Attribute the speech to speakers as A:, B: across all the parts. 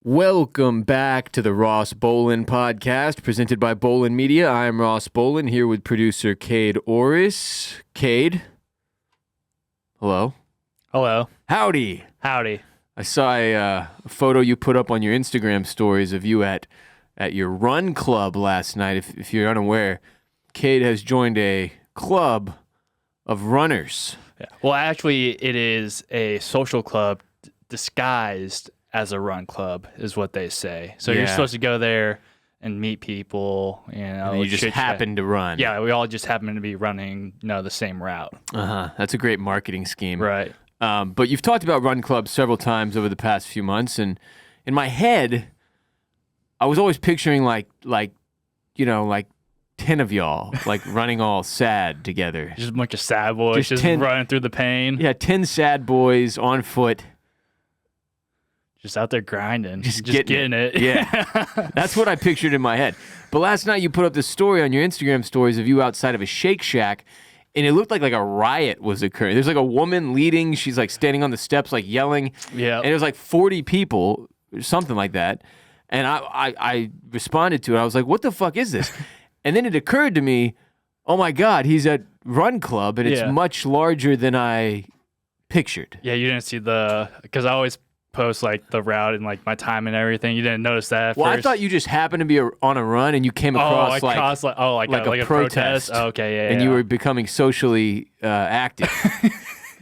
A: Welcome back to the Ross Bolin podcast presented by Bolin Media. I'm Ross Bolin here with producer Kade Orris. Kade. Hello.
B: Hello.
A: Howdy.
B: Howdy.
A: I saw a photo you put up on your Instagram stories of you at your run club last night. If you're unaware, Kade has joined a club of runners.
B: Yeah. Well, actually, it is a social club disguised as a run club, is what they say. So you're supposed to go there and meet people.
A: And you just happen to run.
B: Yeah, we all just happen to be running, the same route.
A: That's a great marketing scheme.
B: Right.
A: But you've talked about run clubs several times over the past few months, and in my head, I was always picturing like 10 of y'all, like running all sad together.
B: Just a bunch of sad boys just running through the pain.
A: Yeah, 10 sad boys on foot.
B: Just out there grinding.
A: Just getting it.
B: Yeah.
A: That's what I pictured in my head. But last night you put up this story on your Instagram stories of you outside of a Shake Shack, and it looked like a riot was occurring. There's like a woman leading. She's like standing on the steps like yelling.
B: Yeah.
A: And it was like 40 people, something like that. And I responded to it. I was like, what the fuck is this? And then it occurred to me, oh my God, he's at Run Club, and it's much larger than I pictured.
B: Yeah, you didn't see because I always post like the route and like my time and everything. You didn't notice that at
A: first?
B: I
A: thought you just happened to be on a run and you came across like a protest.
B: Okay, yeah.
A: And you were becoming socially active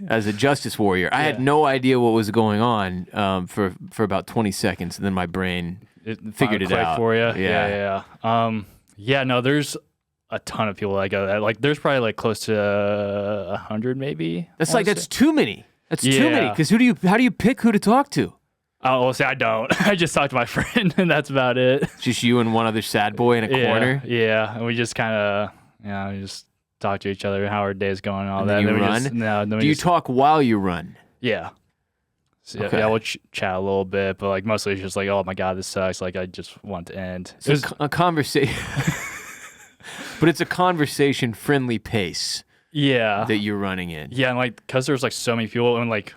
A: as a justice warrior. I had no idea what was going on for about 20 seconds, and then my brain figured it out
B: for you. Yeah. No, there's a ton of people that go there. Like, there's probably like close to 100, maybe.
A: That's too many. That's too many. Because how do you pick who to talk to?
B: Oh, well, see, I don't. I just talk to my friend, and that's about it.
A: Just you and one other sad boy in a corner?
B: Yeah, and we just kind of, we just talk to each other, how our day's going and all that.
A: Then you run? Do you talk while you run?
B: Yeah. So, yeah, we'll chat a little bit, but like mostly it's just like, oh my God, this sucks. Like, I just want to end.
A: So it's a conversation. But it's a conversation-friendly pace.
B: Yeah.
A: That you're running in.
B: Yeah, and like, because there's like so many people, and like,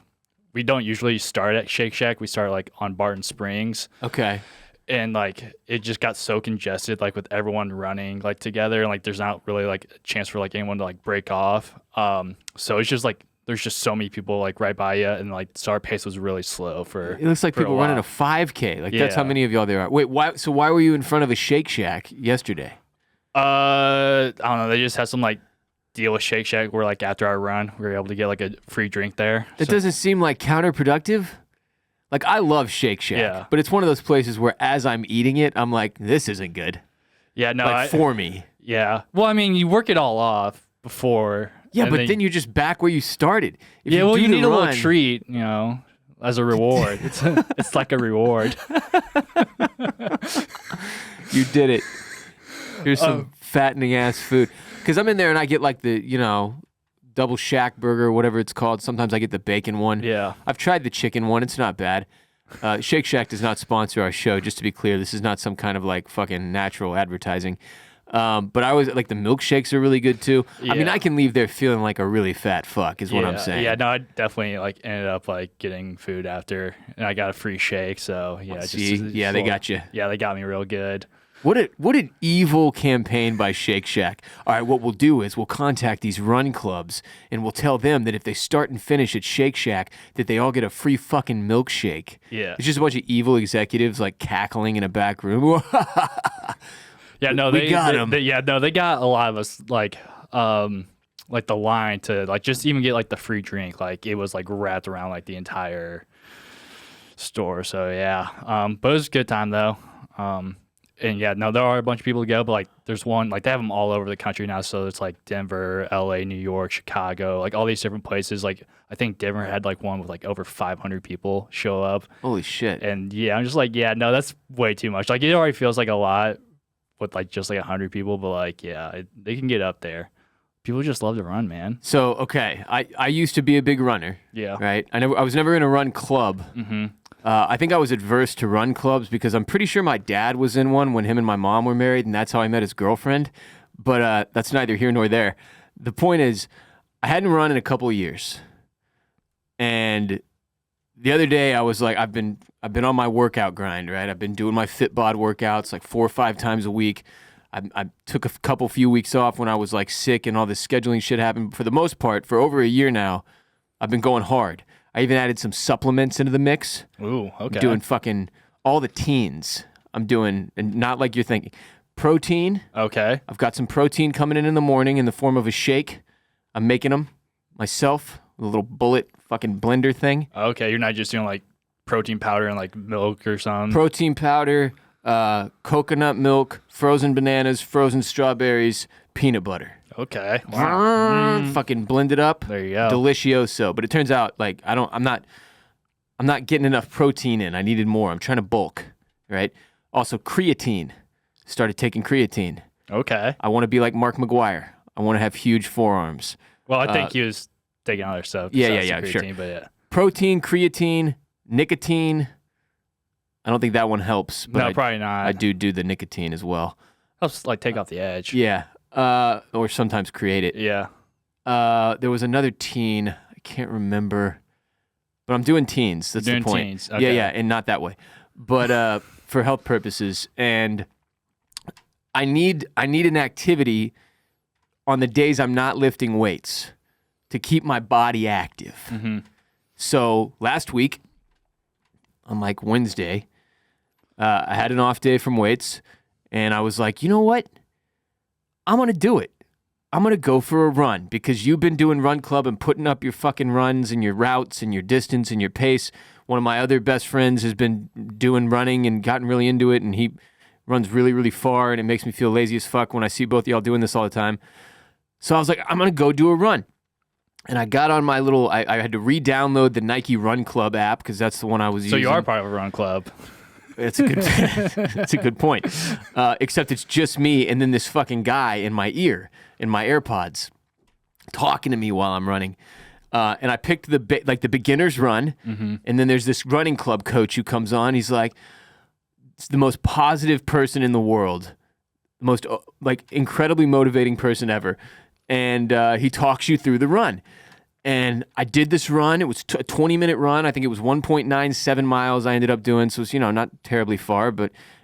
B: we don't usually start at Shake Shack. We start like on Barton Springs.
A: Okay.
B: And like, it just got so congested, like with everyone running like together, and like, there's not really like a chance for like anyone to like break off. So it's just like, there's just so many people like right by you, and like, so our pace was really slow for.
A: It looks like people running a 5K. Like that's how many of y'all there are. Wait, why? So why were you in front of a Shake Shack yesterday?
B: I don't know. They just had some like deal with Shake Shack where like after our run, we were able to get like a free drink there.
A: That doesn't seem like counterproductive. Like, I love Shake Shack, but it's one of those places where as I'm eating it, I'm like, this isn't good.
B: Yeah, no.
A: Like, for me.
B: Yeah. Well, I mean, you work it all off before.
A: Yeah, but then you're just back where you started.
B: If you need a little treat, as a reward. It's like a reward.
A: You did it. Here's some fattening ass food. Because I'm in there and I get like the, double shack burger, whatever it's called. Sometimes I get the bacon one.
B: Yeah.
A: I've tried the chicken one. It's not bad. Shake Shack does not sponsor our show, just to be clear. This is not some kind of like fucking natural advertising. But I always like the milkshakes are really good too. Yeah. I mean, I can leave there feeling like a really fat fuck is what I'm saying.
B: Yeah, no, I definitely like ended up like getting food after, and I got a free shake. So yeah,
A: they got you.
B: Yeah, they got me real good.
A: What an evil campaign by Shake Shack. All right, what we'll do is we'll contact these run clubs and we'll tell them that if they start and finish at Shake Shack, that they all get a free fucking milkshake.
B: Yeah.
A: It's just a bunch of evil executives like cackling in a back room.
B: Yeah, no, they got them. They got a lot of us like the line to like just even get like the free drink. Like it was like wrapped around like the entire store. So yeah, but it was a good time though. And yeah, no, there are a bunch of people to go, but like there's one, like they have them all over the country now. So it's like Denver, LA, New York, Chicago, like all these different places. Like I think Denver had like one with like over 500 people show up.
A: Holy shit.
B: And yeah, I'm just like, yeah, no, that's way too much. Like it already feels like a lot with like just like 100 people, but like, yeah, they can get up there. People just love to run, man.
A: So, okay, I used to be a big runner.
B: Yeah.
A: Right? I was never in a run club.
B: Mm-hmm.
A: I think I was adverse to run clubs because I'm pretty sure my dad was in one when him and my mom were married, and that's how I met his girlfriend. But that's neither here nor there. The point is, I hadn't run in a couple of years. And the other day I was like, I've been on my workout grind, right? I've been doing my FitBod workouts like 4 or 5 times a week. I took a few weeks off when I was like sick and all this scheduling shit happened. But for the most part, for over a year now, I've been going hard. I even added some supplements into the mix.
B: Ooh, okay.
A: I'm doing fucking all the teens. I'm doing, and not like you're thinking, protein.
B: Okay.
A: I've got some protein coming in the morning in the form of a shake. I'm making them myself, a little bullet fucking blender thing.
B: Okay, you're not just doing like protein powder and like milk or something.
A: Protein powder, coconut milk, frozen bananas, frozen strawberries, peanut butter.
B: Okay. Wow.
A: Fucking blend it up.
B: There you go.
A: Delicioso. But it turns out like I'm not getting enough protein in. I needed more. I'm trying to bulk, right? Also creatine. Started taking creatine.
B: Okay.
A: I want to be like Mark McGuire. I want to have huge forearms.
B: Well, I think he was taking other stuff.
A: Yeah,
B: creatine,
A: sure.
B: But yeah.
A: Protein, creatine, nicotine. I don't think that one helps. But
B: No, probably not.
A: I do the nicotine as well.
B: Helps like take off the edge.
A: Yeah. Or sometimes create it.
B: Yeah.
A: There was another teen. I can't remember. But I'm doing teens. That's the point.
B: Teens. Okay.
A: Yeah, and not that way. But for health purposes. And I need an activity on the days I'm not lifting weights to keep my body active.
B: Mm-hmm.
A: So last week, on like Wednesday, I had an off day from weights, and I was like, you know what? I'm going to do it. I'm going to go for a run because you've been doing Run Club and putting up your fucking runs and your routes and your distance and your pace. One of my other best friends has been doing running and gotten really into it, and he runs really, really far, and it makes me feel lazy as fuck when I see both of y'all doing this all the time. So I was like, I'm going to go do a run. And I got on my little, I had to re-download the Nike Run Club app because that's the one I was using.
B: So you are part of a run club.
A: It's a good, it's a good point. Except it's just me and then this fucking guy in my ear, in my AirPods, talking to me while I'm running. And I picked the beginner's run. Mm-hmm. And then there's this running club coach who comes on. He's like, it's the most positive person in the world. The most like incredibly motivating person ever. And he talks you through the run. And I did this run. It was a 20-minute run. I think it was 1.97 miles I ended up doing. So it's, not terribly far,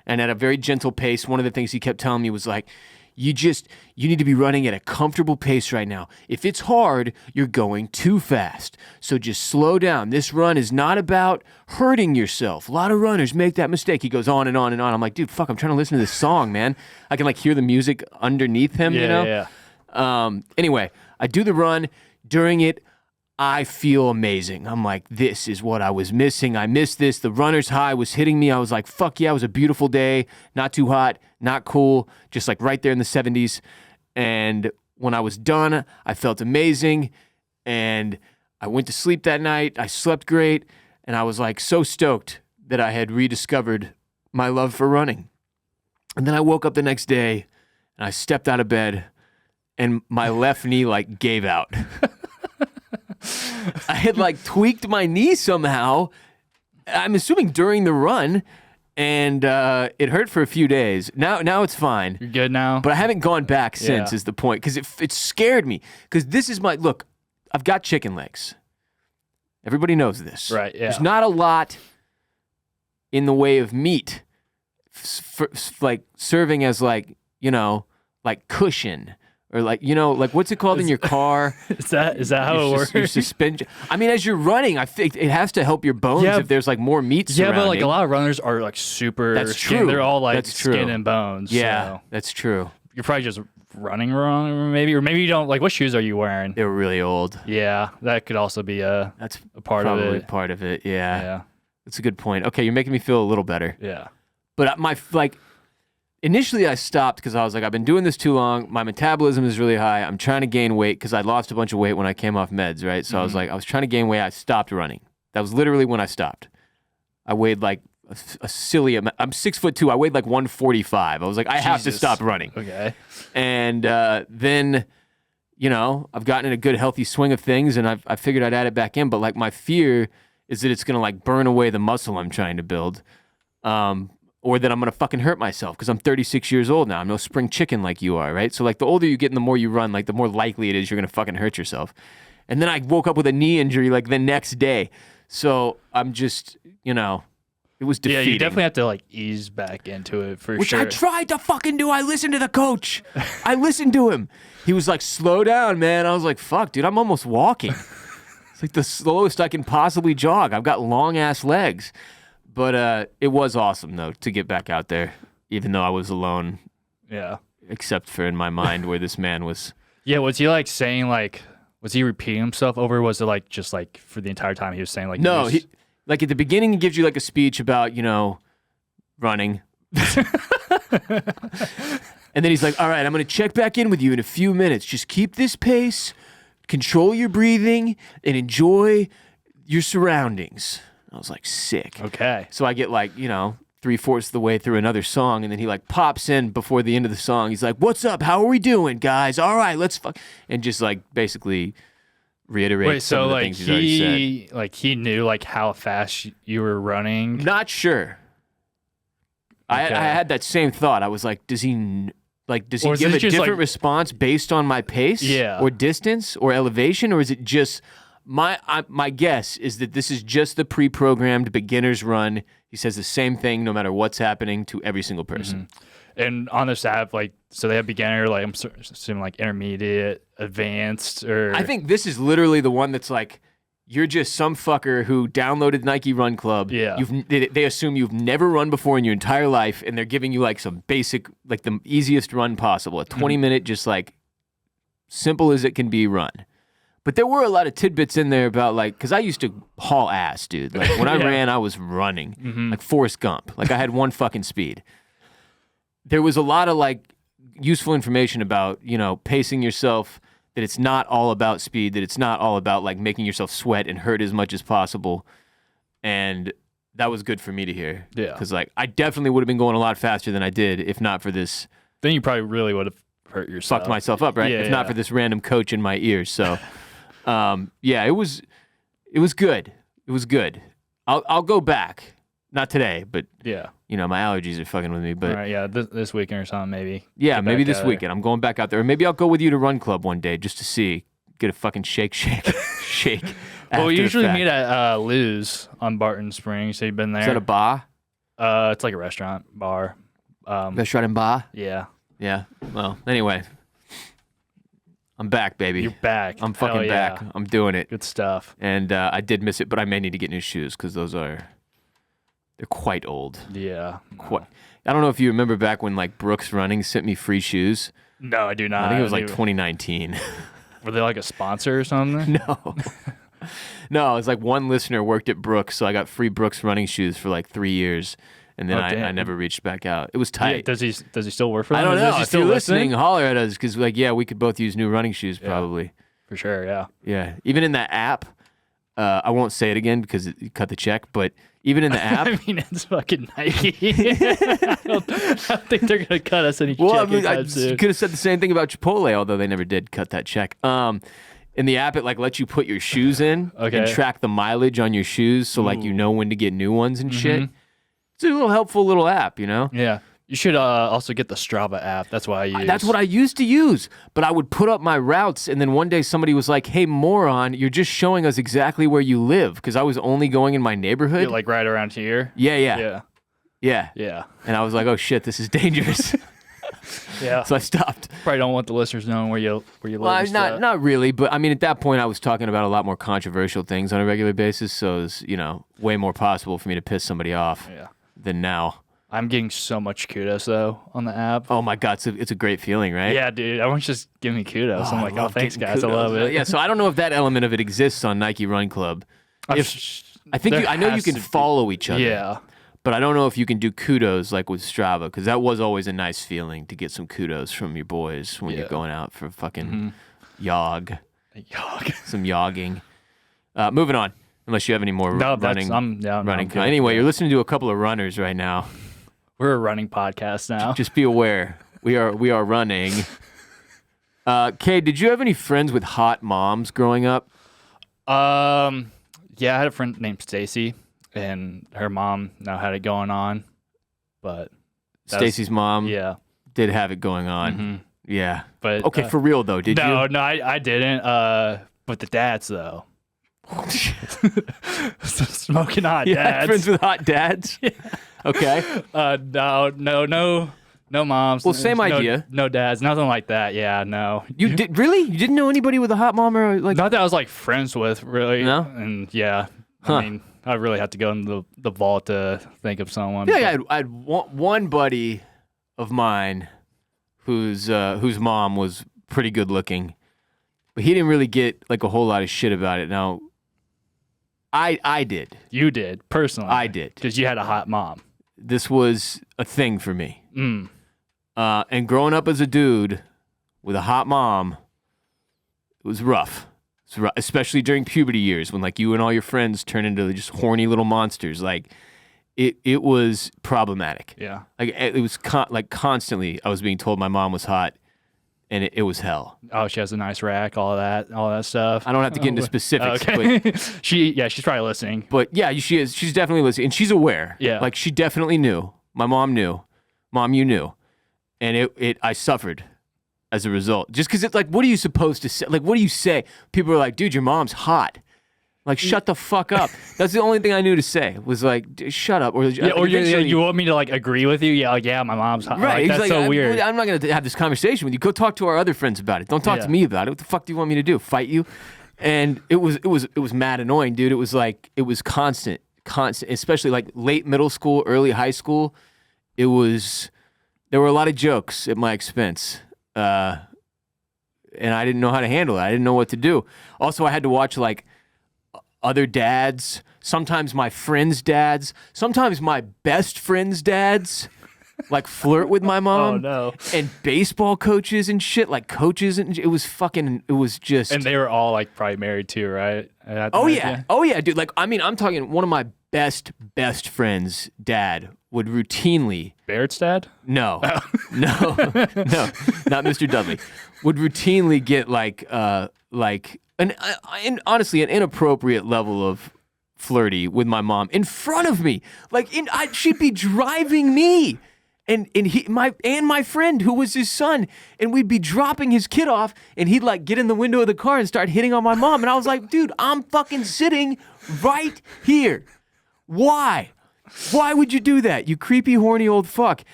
A: and at a very gentle pace. One of the things he kept telling me was like, you need to be running at a comfortable pace right now. If it's hard, you're going too fast. So just slow down. This run is not about hurting yourself. A lot of runners make that mistake. He goes on and on and on. I'm like, dude, fuck, I'm trying to listen to this song, man. I can like hear the music underneath him,
B: Yeah.
A: Anyway, I do the run. During it, I feel amazing. I'm like, this is what I was missing. I missed this. The runner's high was hitting me. I was like, fuck yeah, it was a beautiful day. Not too hot, not cool, just like right there in the 70s. And when I was done, I felt amazing. And I went to sleep that night. I slept great. And I was like so stoked that I had rediscovered my love for running. And then I woke up the next day and I stepped out of bed and my left knee like gave out. I had like tweaked my knee somehow. I'm assuming during the run, and it hurt for a few days. Now it's fine.
B: You're good now?
A: But I haven't gone back since is the point, because it scared me. Because this is look, I've got chicken legs. Everybody knows this.
B: Right, yeah.
A: There's not a lot in the way of meat like serving as like cushion. Or like what's it called in your car?
B: Is that how it works?
A: Your suspension. I mean, as you're running, I think it has to help your bones if there's like more meat surrounding.
B: Yeah, but like a lot of runners are like super
A: That's
B: skin.
A: true.
B: They're all like
A: That's
B: skin
A: true.
B: and bones.
A: Yeah,
B: so.
A: that's true.
B: You're probably just running wrong, or maybe you don't. Like, what shoes are you wearing?
A: They were really old.
B: Yeah, that could also be
A: that's
B: a part of it.
A: Probably part of it. Yeah.
B: Yeah.
A: That's a good point. Okay, you're making me feel a little better.
B: Yeah.
A: But initially I stopped because I was like, I've been doing this too long. My metabolism is really high. I'm trying to gain weight because I lost a bunch of weight when I came off meds, right? So I was trying to gain weight. I stopped running. That was literally when I stopped. I weighed like a silly amount. I'm 6'2". I weighed like 145. I was like, I have to stop running.
B: Okay.
A: And then, I've gotten in a good healthy swing of things, and I figured I'd add it back in. But like my fear is that it's gonna like burn away the muscle I'm trying to build. Or that I'm going to fucking hurt myself because I'm 36 years old now. I'm no spring chicken like you are, right? So like the older you get and the more you run, like the more likely it is you're going to fucking hurt yourself. And then I woke up with a knee injury like the next day. So I'm just, it was defeating.
B: Yeah, you definitely have to like ease back into it for
A: Which
B: sure.
A: I tried to fucking do. I listened to the coach. I listened to him. He was like, slow down, man. I was like, fuck, dude, I'm almost walking. It's like the slowest I can possibly jog. I've got long ass legs. But it was awesome though to get back out there, even though I was alone.
B: Yeah.
A: Except for in my mind where this man was.
B: Yeah, was he like saying like, was he repeating himself over? Or was it like just like for the entire time he was saying like?
A: No, he like at the beginning he gives you like a speech about running. And then he's like, all right, I'm going to check back in with you in a few minutes. Just keep this pace, control your breathing, and enjoy your surroundings. I was like, sick.
B: Okay.
A: So I get like, 3/4 of the way through another song, and then he like pops in before the end of the song. He's like, what's up? How are we doing, guys? All right, let's fuck. And just like basically reiterate some of the things he's already said.
B: Like he knew like how fast you were running?
A: Not sure. Okay. I had that same thought. I was like, does he give a different response based on my pace or distance or elevation, or is it just my guess is that this is just the pre-programmed beginner's run. He says the same thing no matter what's happening to every single person.
B: Mm-hmm. And on this app, like, so they have beginner, like I'm assuming like intermediate, advanced, or
A: I think this is literally the one that's like, you're just some fucker who downloaded Nike Run Club.
B: Yeah.
A: They assume you've never run before in your entire life, and they're giving you like some basic, like the easiest run possible, a 20-minute, just like simple as it can be run. But there were a lot of tidbits in there about like, because I used to haul ass, dude. Like when I ran, I was running like Forrest Gump. Like I had one fucking speed. There was a lot of like useful information about, pacing yourself, that it's not all about speed, that it's not all about like making yourself sweat and hurt as much as possible. And that was good for me to hear.
B: Yeah.
A: Because like I definitely would have been going a lot faster than I did if not for this.
B: Then you probably really would have hurt yourself.
A: Fucked myself up, right?
B: Yeah,
A: if not for this random coach in my ears. So it was good. It was good. I'll go back. Not today, but my allergies are fucking with me. But
B: all right, this weekend or something, maybe.
A: Yeah, maybe this weekend. I'm going back out there. Or maybe I'll go with you to Run Club one day just to see, get a fucking shake.
B: Well, we usually meet at Lou's on Barton Springs. So you've been there?
A: Is that a bar?
B: It's like a restaurant bar.
A: Restaurant and bar?
B: Yeah.
A: Yeah. Well, anyway, I'm back, baby.
B: You're back.
A: I'm fucking back. I'm doing it.
B: Good stuff.
A: And I did miss it, but I may need to get new shoes because they're quite old.
B: Yeah.
A: I don't know if you remember back when like Brooks Running sent me free shoes.
B: No, I do not.
A: I think it was like 2019.
B: Were they like a sponsor or something?
A: No. No, it was like one listener worked at Brooks, so I got free Brooks running shoes for like 3 years, and then I never reached back out. It was tight.
B: Yeah, does he still work for them?
A: I don't know.
B: If
A: you're listening, holler at us because we could both use new running shoes probably.
B: For sure, yeah.
A: Yeah. Even in that app, I won't say it again because it cut the check, but even in the app.
B: I mean, it's fucking Nike. I don't think they're going to cut us any check.
A: Well, I could have said the same thing about Chipotle, although they never did cut that check. In the app, it like lets you put your shoes in and track the mileage on your shoes, so like you know when to get new ones and shit. It's a little helpful little app,
B: Yeah. You should also get the Strava app. That's what I use.
A: That's what I used to use. But I would put up my routes, and then one day somebody was like, hey, moron, you're just showing us exactly where you live, because I was only going in my neighborhood.
B: Like right around here?
A: Yeah. And I was like, oh, shit, this is dangerous.
B: Yeah.
A: So I stopped.
B: Probably don't want the listeners knowing where you live.
A: Well, not really, but I mean, at that point, I was talking about a lot more controversial things on a regular basis, so it was, way more possible for me to piss somebody off than now.
B: I'm getting so much kudos though on the app.
A: Oh my god, it's a great feeling, right?
B: Yeah, dude. Everyone's just giving me kudos. I'm like, oh, thanks, guys.
A: Kudos.
B: I love it.
A: Yeah, so I don't know if that element of it exists on Nike Run Club. I know you can follow each other.
B: Yeah.
A: But I don't know if you can do kudos like with Strava, because that was always a nice feeling to get some kudos from your boys when you're going out for fucking yog. Some yogging. Moving on, unless you have any more running. Anyway, you're listening to a couple of runners right now.
B: We're a running podcast now.
A: Just be aware. We are running. Kade, did you have any friends with hot moms growing up?
B: Yeah, I had a friend named Stacy, and her mom now had it going on. But
A: Stacy's mom did have it going on.
B: Mm-hmm.
A: Yeah.
B: But
A: okay, for real though, did you?
B: No, I didn't. But the dads though. Smoking hot dads.
A: Friends with hot dads. Yeah. Okay.
B: No moms.
A: Well, same idea.
B: No dads. Nothing like that. Yeah, no.
A: You did really? You didn't know anybody with a hot mom or like?
B: Not that I was like friends with, really.
A: No.
B: And yeah, I mean, I really have to go into the vault to think of someone.
A: Yeah, I had one buddy of mine whose mom was pretty good looking, but he didn't really get like a whole lot of shit about it. Now, I did.
B: You did personally.
A: I did
B: because you had a hot mom.
A: This was a thing for me. And growing up as a dude with a hot mom, it was rough. Especially during puberty years when like you and all your friends turn into just horny little monsters. Like it was problematic.
B: Yeah.
A: Like it was constantly I was being told my mom was hot, and it was hell.
B: Oh, she has a nice rack, all that stuff.
A: I don't have to get into specifics,
B: okay.
A: but
B: she's probably listening.
A: But yeah, she is. She's definitely listening, and she's aware.
B: Yeah.
A: Like she definitely knew. My mom knew. Mom, you knew. And I suffered as a result. Just because it's like, what are you supposed to say? Like, what do you say? People are like, dude, your mom's hot. Like, shut the fuck up. That's the only thing I knew to say was like, shut up. Or
B: you want me to like agree with you? Yeah, like, yeah, my mom's hot.
A: Right.
B: Like, that's so weird.
A: I'm not going to have this conversation with you. Go talk to our other friends about it. Don't talk to me about it. What the fuck do you want me to do? Fight you? And it was mad annoying, dude. It was like, it was constant, especially like late middle school, early high school. There were a lot of jokes at my expense. And I didn't know how to handle it. I didn't know what to do. Also, I had to watch like other dads, sometimes my friends' dads, sometimes my best friends' dads, like flirt with my mom.
B: Oh no!
A: And baseball coaches and shit, like coaches, and it was just.
B: And they were all like probably married too, right?
A: Oh yeah, dude. Like I mean, I'm talking one of my best friends' dad would routinely.
B: Baird's dad?
A: No, no, not Mr. Dudley. Would routinely get like honestly, an inappropriate level of flirty with my mom in front of me. Like she'd be driving me, and my friend who was his son, and we'd be dropping his kid off, and he'd like get in the window of the car and start hitting on my mom, and I was like, dude, I'm fucking sitting right here. Why? Why would you do that? You creepy, horny old fuck.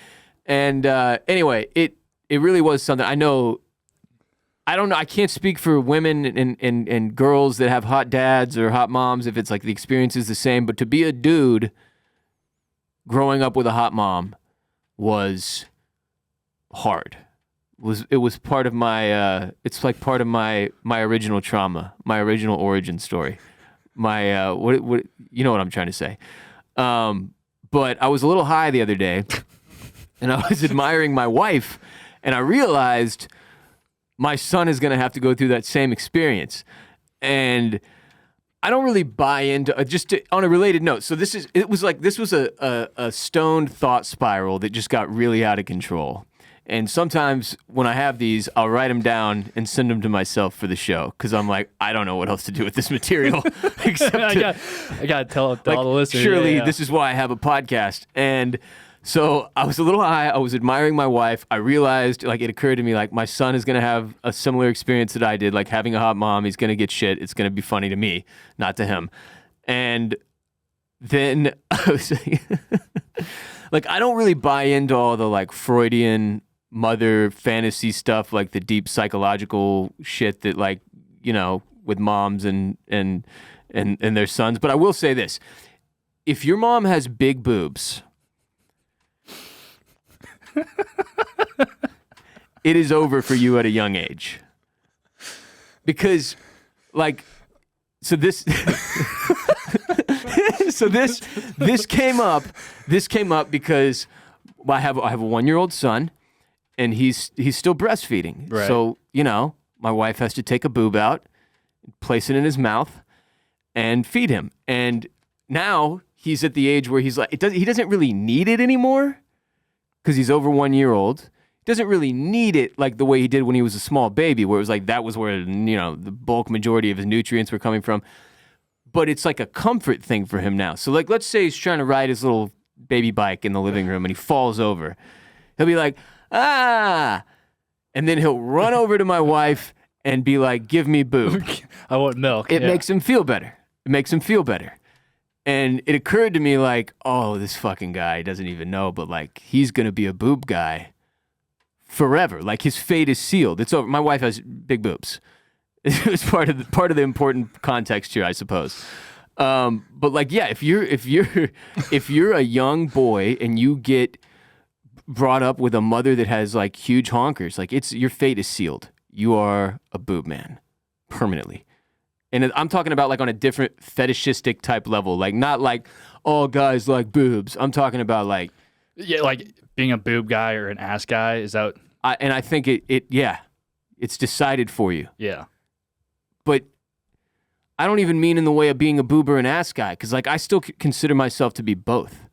A: And anyway, it really was something. I don't know. I can't speak for women and girls that have hot dads or hot moms if it's like the experience is the same. But to be a dude growing up with a hot mom was hard. It was part of my it's like part of my original trauma, my original origin story. My what you know what I'm trying to say. But I was a little high the other day, and I was admiring my wife, and I realized my son is going to have to go through that same experience. And I don't really buy into on a related note. So this was a stoned thought spiral that just got really out of control. And sometimes when I have these, I'll write them down and send them to myself for the show because I'm like, I don't know what else to do with this material except
B: I got to tell all the listeners.
A: Surely this is why I have a podcast. And so I was a little high. I was admiring my wife. I realized, like, it occurred to me, like, my son is going to have a similar experience that I did, like having a hot mom. He's going to get shit. It's going to be funny to me, not to him. And then I was like, I don't really buy into all the like Freudian mother fantasy stuff, like the deep psychological shit that, like, you know, with moms and their sons. But I will say this: if your mom has big boobs, it is over for you at a young age. Because, like, this came up because I have a 1-year-old son. And he's still breastfeeding.
B: Right.
A: So, you know, my wife has to take a boob out, place it in his mouth, and feed him. And now he's at the age where he's like, he doesn't really need it anymore because he's over 1 year old. He doesn't really need it like the way he did when he was a small baby, where it was like that was where, you know, the bulk majority of his nutrients were coming from. But it's like a comfort thing for him now. So, like, let's say he's trying to ride his little baby bike in the living room and he falls over. He'll be like, ah, and then he'll run over to my wife and be like, give me boob.
B: I want milk.
A: It makes him feel better. It makes him feel better. And it occurred to me like, oh, this fucking guy doesn't even know, but like he's going to be a boob guy forever. Like his fate is sealed. It's over. My wife has big boobs. It's part of the important context here, I suppose. But like, yeah, if you're a young boy and you get brought up with a mother that has like huge honkers, like your fate is sealed. You are a boob man permanently. And I'm talking about like on a different fetishistic type level, like not like all guys like boobs. I'm talking about like,
B: yeah, like being a boob guy or an ass guy. Is that?
A: And I think it's decided for you.
B: Yeah.
A: But I don't even mean in the way of being a boob or an ass guy, because like I still consider myself to be both.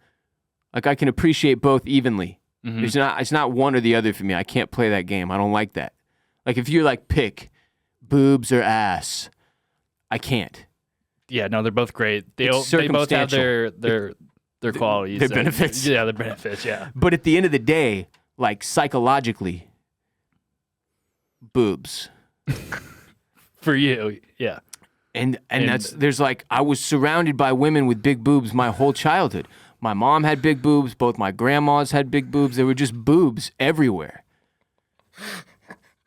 A: Like I can appreciate both evenly. Mm-hmm. It's not one or the other for me. I can't play that game. I don't like that. Like if you're like pick boobs or ass, I can't.
B: Yeah, no, they're both great. They both have their qualities.
A: Their benefits.
B: Yeah, their benefits, yeah.
A: But at the end of the day, like psychologically, boobs.
B: For you, yeah.
A: And there's like, I was surrounded by women with big boobs my whole childhood. My mom had big boobs. Both my grandmas had big boobs. There were just boobs everywhere.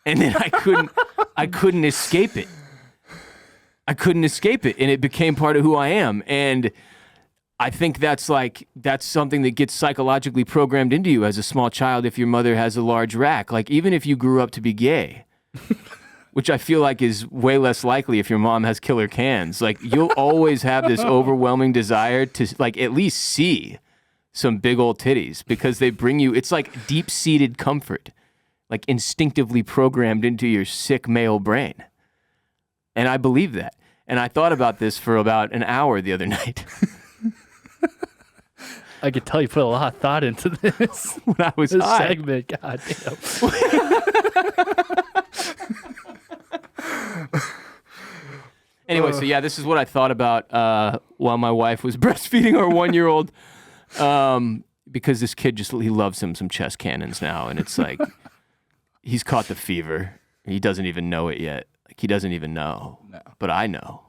A: And then I couldn't escape it. And it became part of who I am. And I think that's something that gets psychologically programmed into you as a small child if your mother has a large rack. Like even if you grew up to be gay, which I feel like is way less likely if your mom has killer cans, like you'll always have this overwhelming desire to like at least see some big old titties because they bring you, it's like deep-seated comfort, like instinctively programmed into your sick male brain. And I believe that. And I thought about this for about an hour the other night.
B: I could tell you put a lot of thought into this.
A: When I was
B: this
A: high.
B: segment, God damn.
A: Anyway, so yeah, this is what I thought about while my wife was breastfeeding our 1-year-old. Because this kid he loves some chest cannons now, and it's like he's caught the fever. He doesn't even know it yet. Like he doesn't even know. No. But I know.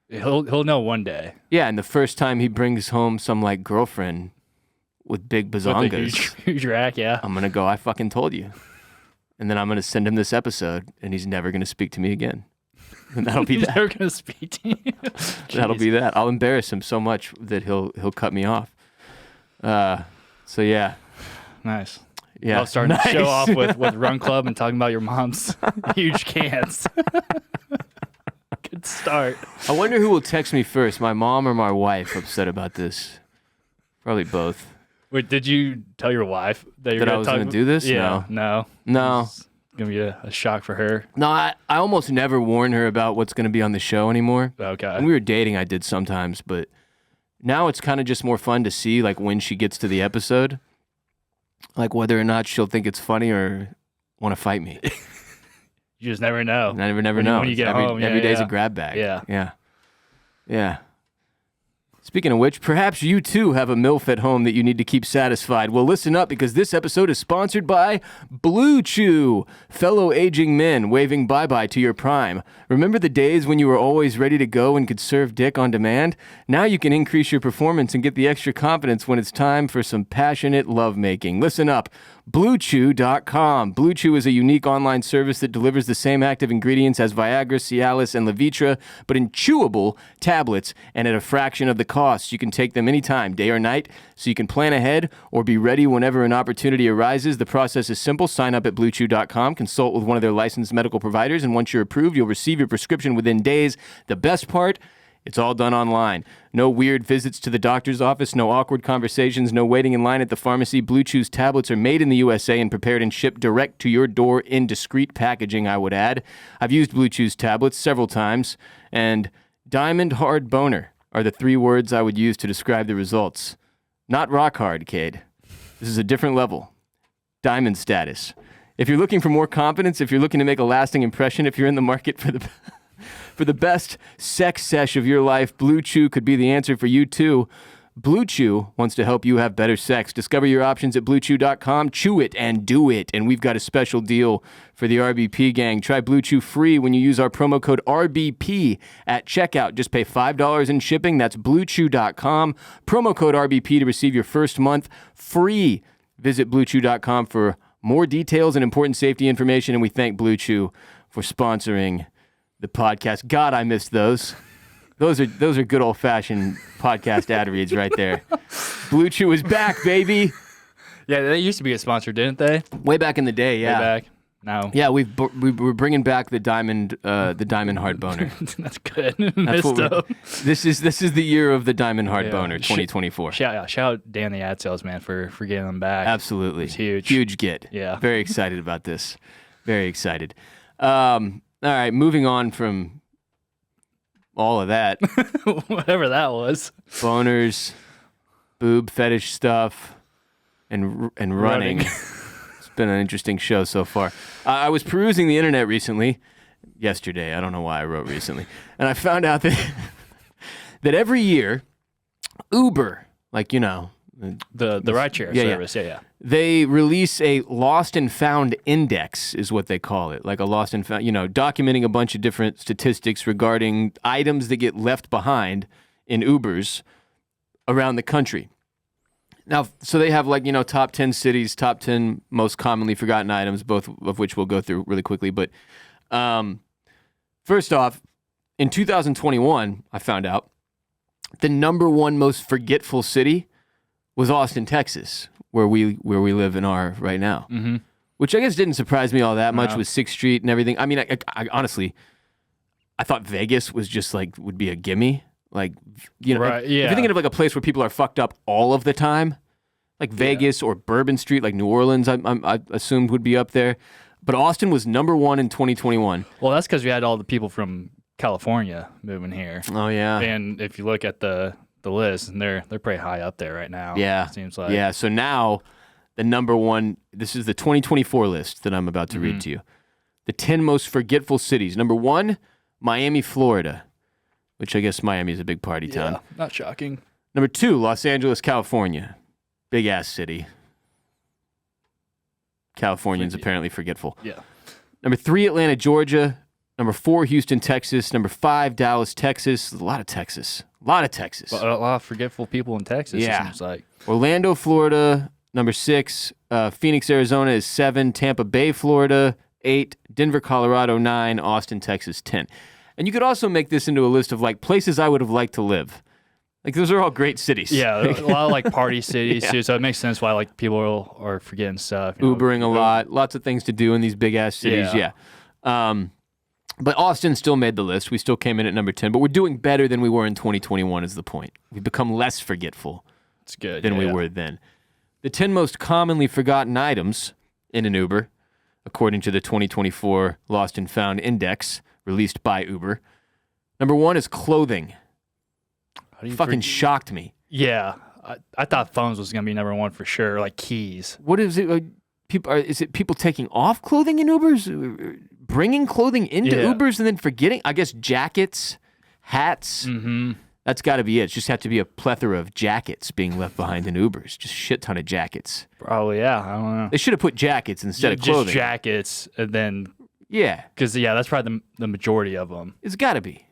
B: He'll know one day.
A: Yeah, and the first time he brings home some like girlfriend with big bazongas,
B: with a huge rack, yeah.
A: I'm gonna go, I fucking told you. And then I'm gonna send him this episode, and he's never gonna speak to me again. And that'll be that.
B: He's never gonna speak to you.
A: That'll be that. I'll embarrass him so much that he'll cut me off. So yeah.
B: Nice.
A: Yeah.
B: I was starting to show off with Run Club and talking about your mom's huge cans. Good start.
A: I wonder who will text me first, my mom or my wife, upset about this. Probably both.
B: Wait, did you tell your wife that
A: I was going to do this?
B: Yeah.
A: No.
B: It's going to be a shock for her.
A: No, I almost never warn her about what's going to be on the show anymore.
B: Okay.
A: When we were dating, I did sometimes, but now it's kind of just more fun to see like when she gets to the episode, like whether or not she'll think it's funny or want to fight me.
B: You just never know.
A: I never know.
B: When you get home.
A: Every day's a grab bag. Yeah. Speaking of which, perhaps you too have a MILF at home that you need to keep satisfied. Well, listen up, because this episode is sponsored by Blue Chew. Fellow aging men waving bye-bye to your prime. Remember the days when you were always ready to go and could serve dick on demand? Now you can increase your performance and get the extra confidence when it's time for some passionate lovemaking. Listen up. BlueChew.com. Blue Chew is a unique online service that delivers the same active ingredients as Viagra, Cialis, and Levitra, but in chewable tablets and at a fraction of the cost. You can take them anytime, day or night, so you can plan ahead or be ready whenever an opportunity arises. The process is simple. Sign up at BlueChew.com, consult with one of their licensed medical providers, and once you're approved, you'll receive your prescription within days. The best part? It's all done online. No weird visits to the doctor's office, no awkward conversations, no waiting in line at the pharmacy. Blue Chew's tablets are made in the USA and prepared and shipped direct to your door in discreet packaging, I would add. I've used Blue Chew's tablets several times, and diamond hard boner are the 3 words I would use to describe the results. Not rock hard, Kade. This is a different level. Diamond status. If you're looking for more confidence, if you're looking to make a lasting impression, if you're in the market for the best sex sesh of your life, Blue Chew could be the answer for you too. Blue Chew wants to help you have better sex. Discover your options at BlueChew.com. Chew it and do it. And we've got a special deal for the RBP gang. Try Blue Chew free when you use our promo code RBP at checkout. Just pay $5 in shipping. That's BlueChew.com. Promo code RBP to receive your first month free. Visit BlueChew.com for more details and important safety information. And we thank Blue Chew for sponsoring the podcast. God, I missed those. Those are good old-fashioned podcast ad reads right there. Blue Chew is back, baby.
B: Yeah, they used to be a sponsor, didn't they?
A: Way back in the day, yeah.
B: Way back. Now.
A: Yeah, we're bringing back the diamond heart boner.
B: That's good.
A: That's what this is the year of the diamond heart boner, 2024.
B: Shout out Dan the ad salesman for getting them back.
A: Absolutely,
B: it's huge,
A: huge get.
B: Yeah,
A: very excited about this. Very excited. All right, moving on from all of that.
B: Whatever that was.
A: Boners, boob fetish stuff, and running. It's been an interesting show so far. I was perusing the internet yesterday. I don't know why I wrote recently. And I found out that that every year, Uber, like, you know,
B: the rideshare service, yeah.
A: They release a lost and found index, is what they call it. Like a lost and found, documenting a bunch of different statistics regarding items that get left behind in Ubers around the country. Now, so they have top 10 cities, top 10 most commonly forgotten items, both of which we'll go through really quickly. But first off, in 2021, I found out the number one most forgetful city was Austin, Texas, where we live and are right now, which I guess didn't surprise me all that much with 6th Street and everything. I mean, I honestly, I thought Vegas was just would be a gimme. Right, if you're thinking of a place where people are fucked up all of the time, like Vegas or Bourbon Street, like New Orleans, I assumed would be up there. But Austin was number one in 2021.
B: Well, that's because we had all the people from California moving here.
A: Oh, yeah.
B: And if you look at the list, and they're pretty high up there right now.
A: Yeah.
B: It seems like.
A: Yeah, so now the number one, this is the 2024 list that I'm about to read to you. The 10 most forgetful cities. Number 1, Miami, Florida, which I guess Miami is a big party town.
B: Yeah, not shocking.
A: Number 2, Los Angeles, California. Big-ass city. Californians apparently forgetful.
B: Yeah.
A: Number 3, Atlanta, Georgia. Number 4, Houston, Texas. Number 5, Dallas, Texas. A lot of Texas. A lot
B: of forgetful people in Texas, it seems like.
A: Orlando, Florida. Number 6, Phoenix, Arizona is 7. Tampa Bay, Florida, 8. Denver, Colorado, 9. Austin, Texas, 10. And you could also make this into a list of places I would have liked to live. Those are all great cities.
B: Yeah, a lot of party cities too. So it makes sense why people are forgetting stuff.
A: Ubering a lot, lots of things to do in these big ass cities. Yeah. But Austin still made the list. We still came in at number 10, but we're doing better than we were in 2021 is the point. We've become less forgetful than we were then. The 10 most commonly forgotten items in an Uber, according to the 2024 Lost and Found Index released by Uber. Number 1 is clothing. Fucking shocked me.
B: Yeah. I thought phones was going to be number 1 for sure, like keys.
A: What is it? Is it people taking off clothing in Ubers? Bringing clothing into Ubers and then forgetting? I guess jackets, hats. Mm-hmm. That's got to be it. It's just have to be a plethora of jackets being left behind in Ubers. Just shit ton of jackets.
B: Probably, yeah. I don't know.
A: They should have put jackets instead of clothing.
B: Just jackets, and then...
A: Yeah.
B: Because, that's probably the majority of them.
A: It's got to be.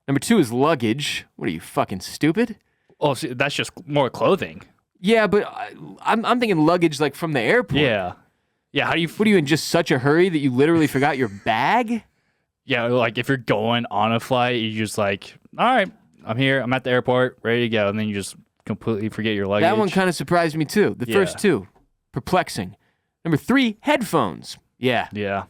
A: Number 2 is luggage. What are you, fucking stupid?
B: Oh, see, that's just more clothing.
A: Yeah, but I'm thinking luggage from the airport.
B: Yeah. Yeah,
A: what are you in just such a hurry that you literally forgot your bag?
B: Yeah, if you're going on a flight, you just all right, I'm here, I'm at the airport, ready to go, and then you just completely forget your luggage.
A: That one kind of surprised me too. The first 2, perplexing. Number 3, headphones. Yeah.
B: Yeah.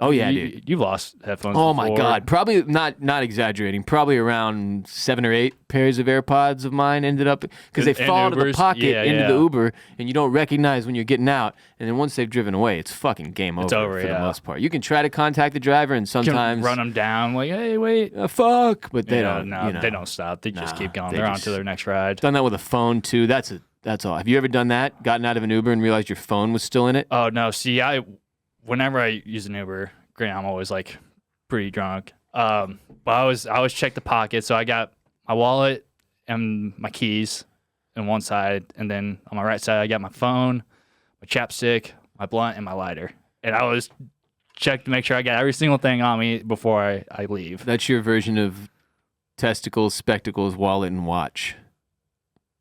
A: Oh, yeah, dude.
B: You've lost headphones
A: Oh,
B: before.
A: my God. Probably, not exaggerating, probably around 7 or 8 pairs of AirPods of mine ended up, because they fall out of the pocket into the Uber, and you don't recognize when you're getting out, and then once they've driven away, it's fucking game over for the most part. You can try to contact the driver, and sometimes...
B: You can run them down, hey, wait.
A: Fuck, but they don't.
B: No, they don't stop. They just keep going. They're on to their next ride.
A: Done that with a phone, too. That's all. Have you ever done that? Gotten out of an Uber and realized your phone was still in it?
B: Oh, no. See, whenever I use an Uber... Granted, I'm always pretty drunk. But I always check the pocket. So I got my wallet
C: and my keys on one side, and then on my right side I got my phone, my chapstick, my blunt, and my lighter. And I always check to make sure I got every single thing on me before I leave.
A: That's your version of testicles, spectacles, wallet, and watch.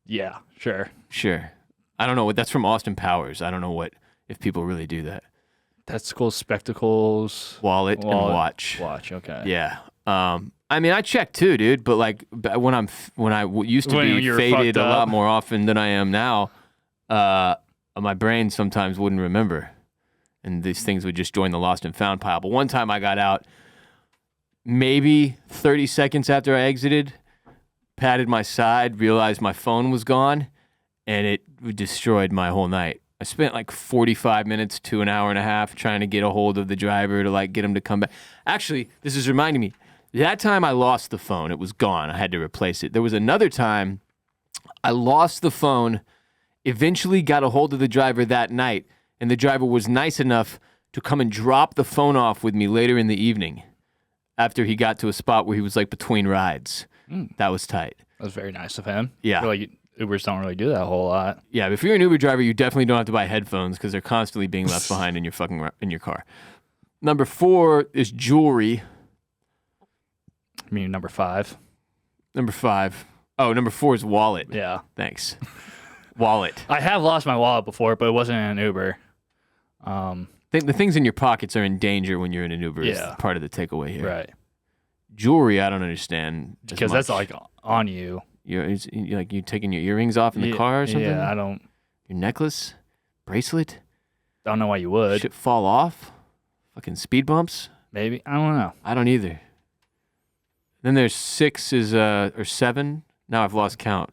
C: Yeah, sure.
A: Sure. I don't know what that's from Austin Powers. I don't know if people really do that.
C: Testicles, spectacles,
A: wallet, and watch.
C: Watch, okay.
A: Yeah. I mean, I check too, dude. But like when I used to be faded a lot more often than I am now, my brain sometimes wouldn't remember, and these things would just join the lost and found pile. But one time I got out, maybe 30 seconds after I exited, patted my side, realized my phone was gone, and it destroyed my whole night. I spent like 45 minutes to an hour and a half trying to get a hold of the driver to like get him to come back. Actually, this is reminding me, that time I lost the phone. It was gone. I had to replace it. There was another time I lost the phone, eventually got a hold of the driver that night, and the driver was nice enough to come and drop the phone off with me later in the evening after he got to a spot where he was like between rides. That was tight.
C: That was very nice of him.
A: Yeah.
C: Like Ubers don't really do that a whole lot.
A: Yeah, but if you're an Uber driver, you definitely don't have to buy headphones because they're constantly being left behind in your car. Number 4 is jewelry.
C: I mean, number 5.
A: Number 5. Oh, number 4 is wallet.
C: Yeah.
A: Thanks. Wallet.
C: I have lost my wallet before, but it wasn't in an Uber.
A: The things in your pockets are in danger when you're in an Uber.
C: Yeah.
A: Is part of the takeaway here.
C: Right.
A: Jewelry, I don't understand.
C: Because that's like on you.
A: You're like you taking your earrings off in the car or something?
C: Yeah, I don't.
A: Your necklace? Bracelet?
C: Don't know why you would.
A: Shit fall off? Fucking speed bumps?
C: Maybe. I don't know.
A: I don't either. Then there's 6 or 7. Now I've lost count.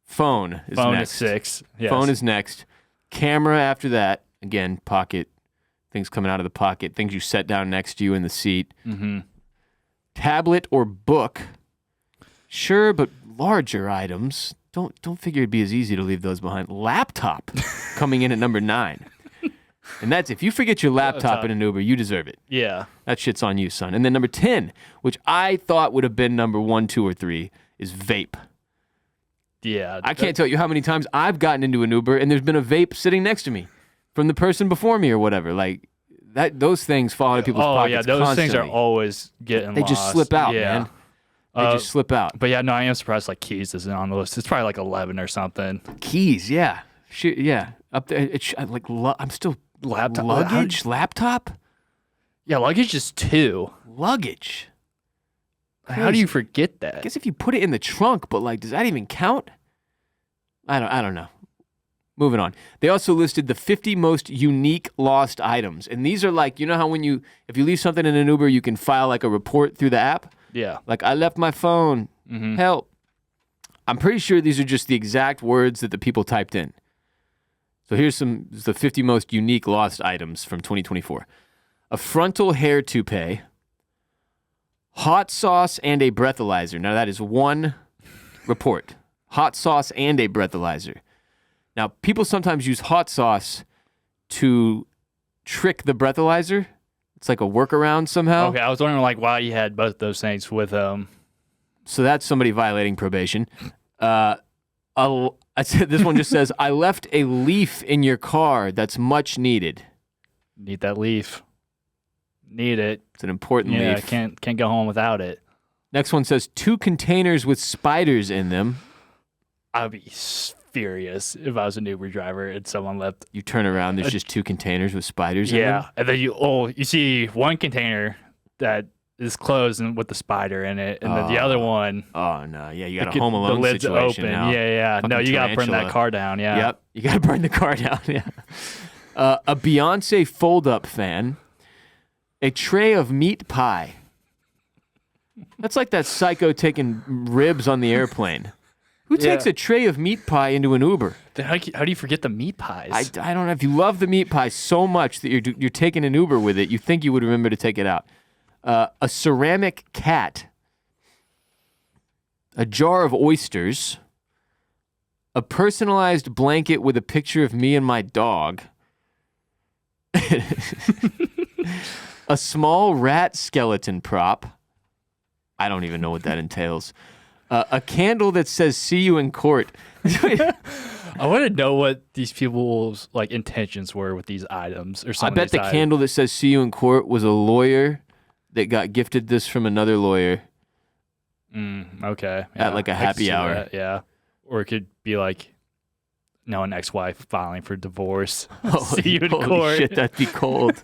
A: Phone is
C: Phone
A: next.
C: is 6. Yes.
A: Phone is next. Camera after that. Again, pocket. Things coming out of the pocket. Things you set down next to you in the seat.
C: Mm-hmm.
A: Tablet or book. Sure, but larger items. Don't figure it'd be as easy to leave those behind. Laptop coming in at number 9. And that's if you forget your laptop in an Uber, you deserve it.
C: Yeah.
A: That shit's on you, son. And then number 10, which I thought would have been number 1, 2, or 3, is vape.
C: Yeah.
A: I can't tell you how many times I've gotten into an Uber and there's been a vape sitting next to me from the person before me or whatever. Like those things fall out of people's pockets.
C: Oh yeah, those
A: constantly.
C: things are always getting
A: They
C: lost.
A: just slip out,
C: yeah.
A: man. They just slip out.
C: But yeah, no, I am surprised like keys isn't on the list. It's probably like 11 or something.
A: Keys, yeah. Shit, yeah. Up there, I'm still
C: Laptop.
A: luggage, laptop,
C: Yeah, luggage is 2.
A: luggage.
C: How do you forget that?
A: I guess if you put it in the trunk, but like, does that even count? I don't know. Moving on. They also listed the 50 most unique lost items, and these are like, you know how if you leave something in an Uber, you can file like a report through the app.
C: Yeah.
A: Like, I left my phone.
C: Mm-hmm.
A: Help. I'm pretty sure these are just the exact words that the people typed in. So here's the 50 most unique lost items from 2024. A frontal hair toupee, hot sauce and a breathalyzer. Now that is one report. Hot sauce and a breathalyzer. Now, people sometimes use hot sauce to trick the breathalyzer. It's like a workaround somehow.
C: Okay, I was wondering like why you had both those things with
A: So that's somebody violating probation. This one just says, I left a leaf in your car that's much needed.
C: Need that leaf. Need it.
A: It's an important
C: Yeah,
A: leaf.
C: can't go home without it.
A: Next one says 2 containers with spiders in them.
C: I would be furious if I was an Uber driver and someone left.
A: You turn around, there's just 2 containers with spiders in them.
C: Yeah, and then you see one container that is closed and with the spider in it, and then the other one.
A: Oh no! Yeah, you got a Home Alone
C: the lid's
A: situation
C: open.
A: now.
C: Yeah.
A: Fucking
C: No, you gotta burn that
A: tarantula.
C: car down. Yeah.
A: Yep, you got to burn the car down. Yeah. A Beyonce fold-up fan, a tray of meat pie. That's like that psycho taking ribs on the airplane. Who takes a tray of meat pie into an Uber?
C: Then how do you forget the meat pies?
A: I don't know. If you love the meat pie so much that you're taking an Uber with it, you think you would remember to take it out. A ceramic cat, a jar of oysters, a personalized blanket with a picture of me and my dog, a small rat skeleton prop. I don't even know what that entails. A candle that says "See you in court."
B: I want to know what these people's like intentions were with these items or
A: I
B: something.
A: bet the candle that says "See you in court" was a lawyer that got gifted this from another lawyer.
B: Okay.
A: At like a happy hour.
B: That, yeah. Or it could be like, no, an ex-wife filing for divorce. See you in
A: Holy
B: court.
A: Shit, that'd be cold.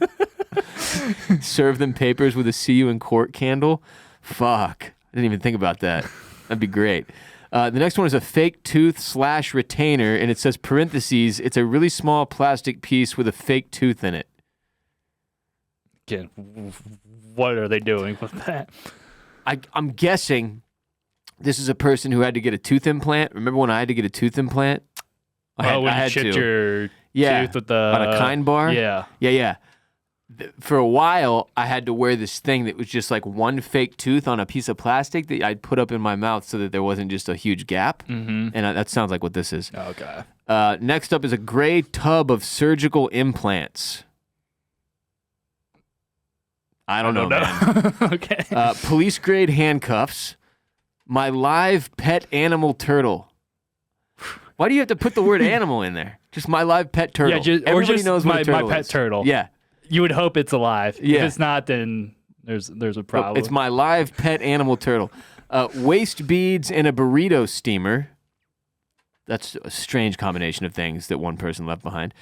A: Serve them papers with a "See you in court" candle. Fuck. I didn't even think about that. That'd be great. The next one is a fake tooth / retainer, and it says parentheses, it's a really small plastic piece with a fake tooth in it.
B: Again, what are they doing with that?
A: I'm guessing this is a person who had to get a tooth implant. Remember when I had to get a tooth implant?
B: When you chipped your tooth with the...
A: on a kind bar?
B: Yeah.
A: Yeah. For a while, I had to wear this thing that was just like one fake tooth on a piece of plastic that I'd put up in my mouth so that there wasn't just a huge gap.
B: Mm-hmm.
A: And that sounds like what this is.
B: Okay.
A: Next up is a gray tub of surgical implants. I don't know, man.
B: Okay.
A: Police grade handcuffs. My live pet animal turtle. Why do you have to put the word animal in there? Just my live pet turtle.
B: Yeah,
A: Everybody knows what a turtle
B: my pet
A: is.
B: turtle.
A: Yeah.
B: You would hope it's alive.
A: Yeah.
B: If it's not, then there's a problem.
A: It's my live pet animal turtle. Waist beads and a burrito steamer. That's a strange combination of things that one person left behind.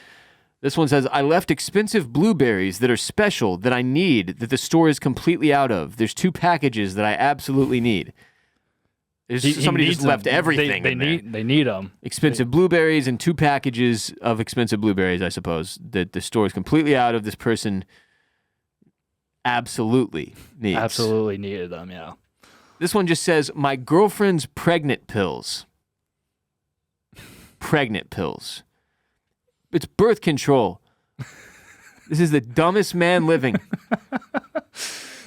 A: This one says, I left expensive blueberries that are special, that I need, that the store is completely out of. There's 2 packages that I absolutely need. Somebody just left everything in there.
B: They need them.
A: Expensive blueberries and 2 packages of expensive blueberries, I suppose, that the store is completely out of. This person absolutely needs.
B: Absolutely needed them, yeah.
A: This one just says, my girlfriend's pregnant pills. Pregnant pills. It's birth control. This is the dumbest man living.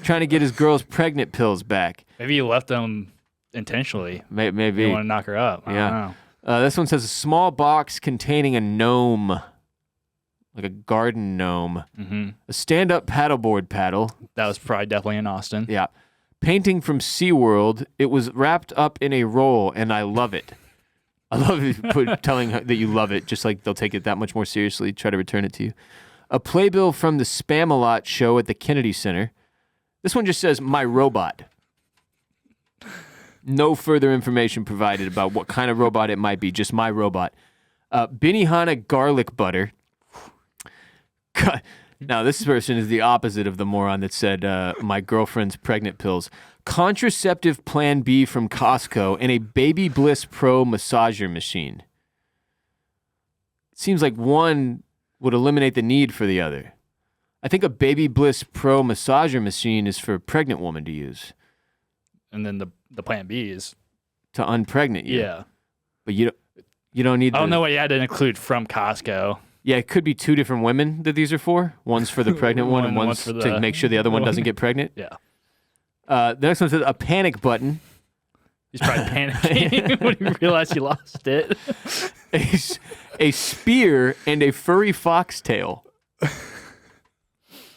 A: Trying to get his girl's pregnant pills back.
B: Maybe you left them intentionally.
A: Maybe.
B: You want to knock her up. I don't know.
A: This one says a small box containing a gnome, like a garden gnome.
B: Mm-hmm.
A: A stand-up paddleboard paddle.
B: That was probably definitely in Austin.
A: Yeah. Painting from SeaWorld. It was wrapped up in a roll, and I love it. I love telling her that you love it, just like they'll take it that much more seriously, try to return it to you. A playbill from the Spam-A-Lot show at the Kennedy Center. This one just says, my robot. No further information provided about what kind of robot it might be, just my robot. Benihana garlic butter. Now, this person is the opposite of the moron that said, my girlfriend's pregnant pills. Contraceptive Plan B from Costco and a Baby Bliss Pro massager machine. It seems like one would eliminate the need for the other. I think a Baby Bliss Pro massager machine is for a pregnant woman to use.
B: And then the Plan B is
A: to unpregnant you.
B: Yeah.
A: But you don't need
B: I don't know what you had to include from Costco.
A: Yeah, it could be 2 different women that these are for. One's for the pregnant one and one's for to make sure the other one doesn't get pregnant.
B: Yeah.
A: The next one says a panic button.
B: He's probably panicking when he realized he lost it.
A: A spear and a furry foxtail.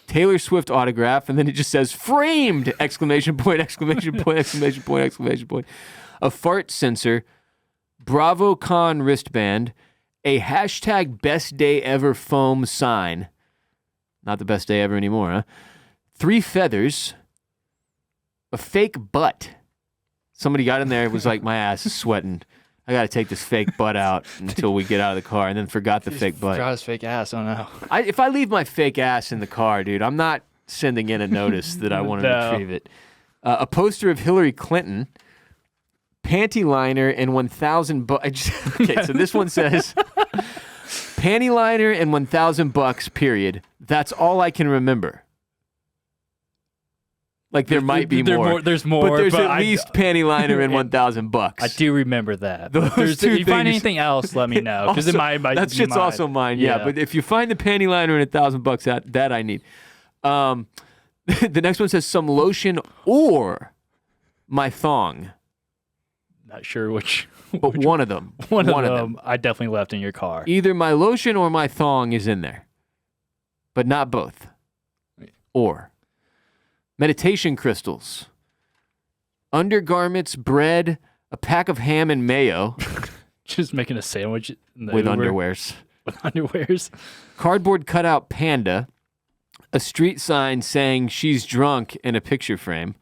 A: Taylor Swift autograph, and then it just says framed! Exclamation point, exclamation point, exclamation point, exclamation point. A fart sensor, BravoCon wristband, a hashtag best day ever foam sign. Not the best day ever anymore, huh? 3 feathers, a fake butt. Somebody got in there, was like, my ass is sweating. I got to take this fake butt out until we get out of the car, and then forgot the fake butt.
B: Forgot his fake ass, oh no.
A: If I leave my fake ass in the car, dude, I'm not sending in a notice that I want to retrieve it. A poster of Hillary Clinton, panty liner, and 1,000 bucks. Okay, so this one says, panty liner and 1,000 bucks, period. That's all I can remember. Like there might be more.
B: There's more,
A: but there's at least panty liner and 1,000 bucks.
B: I do remember that.
A: If
B: you find anything else, let me know. Because
A: that shit's also mine. Yeah, but if you find the panty liner and 1,000 bucks, that I need. The next one says some lotion or my thong.
B: Not sure which.
A: But one of them.
B: One of them I definitely left in your car.
A: Either my lotion or my thong is in there, but not both. Or. Meditation crystals, undergarments, bread, a pack of ham and mayo.
C: Just making a sandwich
A: with underwears.
C: With underwears.
A: Cardboard cutout panda. A street sign saying she's drunk and a picture frame.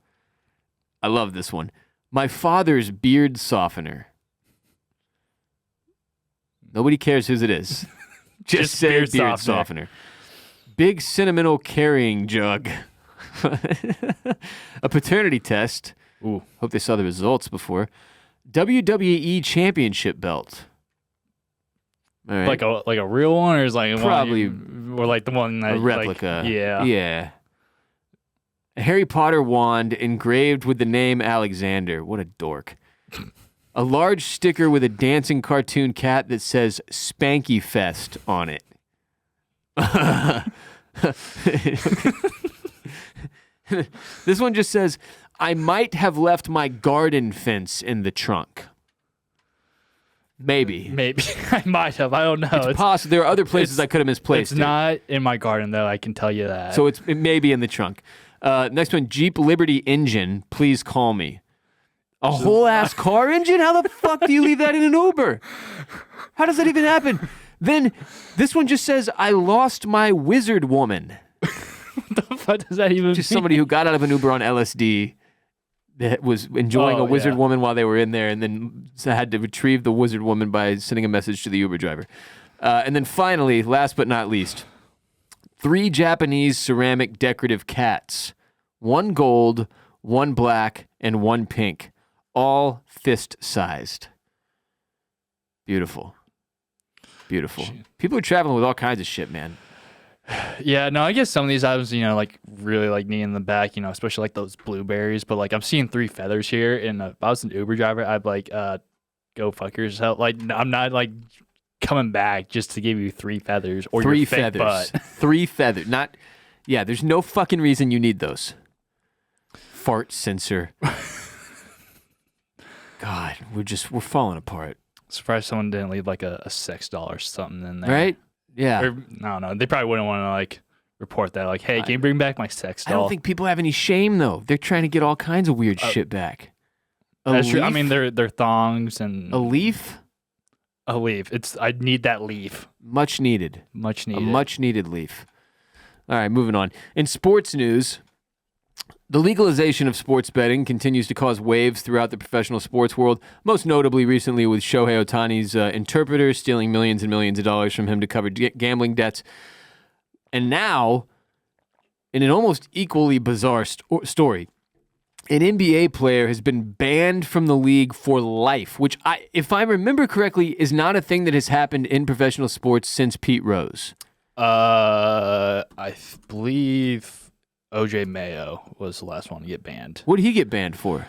A: I love this one. My father's beard softener. Nobody cares whose it is. Just say beard softener. Big sentimental carrying jug. A paternity test.
C: Ooh.
A: Hope they saw the results before. WWE championship belt. All right.
C: Like a real one, or is like
A: probably
C: or like the one that
A: a replica.
C: Like, yeah.
A: Yeah. A Harry Potter wand engraved with the name Alexander. What a dork. A large sticker with a dancing cartoon cat that says Spanky Fest on it. This one just says, I might have left my garden fence in the trunk. Maybe.
C: I might have. I don't know.
A: It's possible. There are other places I could have misplaced
C: It's not in my garden, though. I can tell you that.
A: So it may be in the trunk. Next one, Jeep Liberty engine. Please call me. A whole ass car engine? How the fuck do you leave that in an Uber? How does that even happen? Then this one just says, I lost my wizard woman.
C: What the fuck does that even mean?
A: Just somebody who got out of an Uber on LSD that was enjoying a wizard woman while they were in there and then had to retrieve the wizard woman by sending a message to the Uber driver. And then finally, last but not least, 3 Japanese ceramic decorative cats. 1 gold, 1 black, and 1 pink. All fist-sized. Beautiful. Beautiful. People are traveling with all kinds of shit, man.
C: Yeah, no, I guess some of these items, like really like knee in the back, especially like those blueberries. But like I'm seeing 3 feathers here, and if I was an Uber driver, I'd like go fuck yourself. Like I'm not like coming back just to give you 3 feathers or
A: 3
C: your fake
A: feathers.
C: butt.
A: 3 feathers. Not. Yeah, there's no fucking reason you need those. Fart sensor. God, we're falling apart.
C: Surprised someone didn't leave like a sex doll or something in there.
A: Right? Yeah.
C: Or, I don't know. They probably wouldn't want to like report that. Like, hey, can you bring back my sex doll?
A: I don't think people have any shame though. They're trying to get all kinds of weird shit back.
C: That's true. I mean, they're thongs and
A: a leaf.
C: A leaf. I need that leaf.
A: Much needed.
C: Much needed.
A: A much needed leaf. All right, moving on. In sports news, the legalization of sports betting continues to cause waves throughout the professional sports world, most notably recently with Shohei Ohtani's interpreter stealing millions and millions of dollars from him to cover gambling debts. And now, in an almost equally bizarre story, an NBA player has been banned from the league for life, which, if I remember correctly, is not a thing that has happened in professional sports since Pete Rose.
C: I believe OJ Mayo was the last one to get banned.
A: What did he get banned for?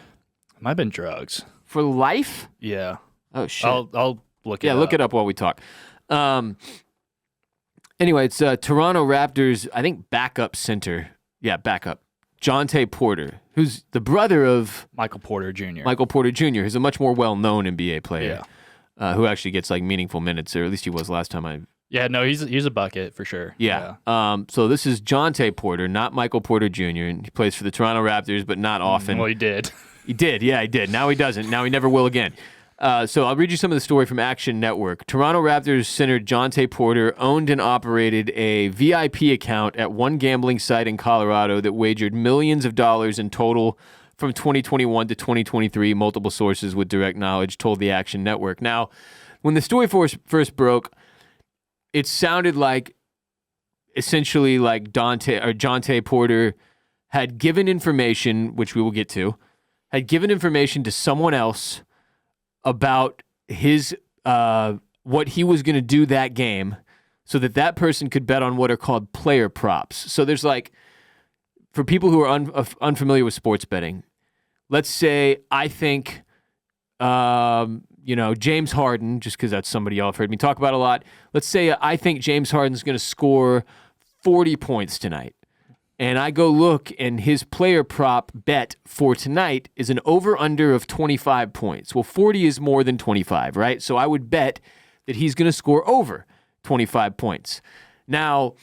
C: It might have been drugs.
A: For life?
C: Yeah.
A: Oh, shit.
C: I'll look it up.
A: Yeah, look it up while we talk. Anyway, it's Toronto Raptors, I think, backup center. Yeah, backup. Jontay Porter, who's the brother of
C: Michael Porter Jr.
A: Michael Porter Jr., who's a much more well-known NBA player who actually gets like meaningful minutes, or at least he was last time I...
C: Yeah, no, he's a bucket for sure.
A: Yeah. So this is Jontay Porter, not Michael Porter Jr., and he plays for the Toronto Raptors, but not often.
C: Well, he did.
A: He did, yeah, he did. Now he doesn't. Now he never will again. So I'll read you some of the story from Action Network. Toronto Raptors center Jontay Porter owned and operated a VIP account at one gambling site in Colorado that wagered millions of dollars in total from 2021 to 2023, multiple sources with direct knowledge told the Action Network. Now, when the story first broke, it sounded like essentially like Jontay Porter had given information, which we will get to, had given information to someone else about his what he was going to do that game so that person could bet on what are called player props. So there's like, for people who are unfamiliar with sports betting, let's say I think James Harden, just because that's somebody y'all have heard me talk about a lot. Let's say I think James Harden's going to score 40 points tonight. And I go look, and his player prop bet for tonight is an over-under of 25 points. Well, 40 is more than 25, right? So I would bet that he's going to score over 25 points. Now,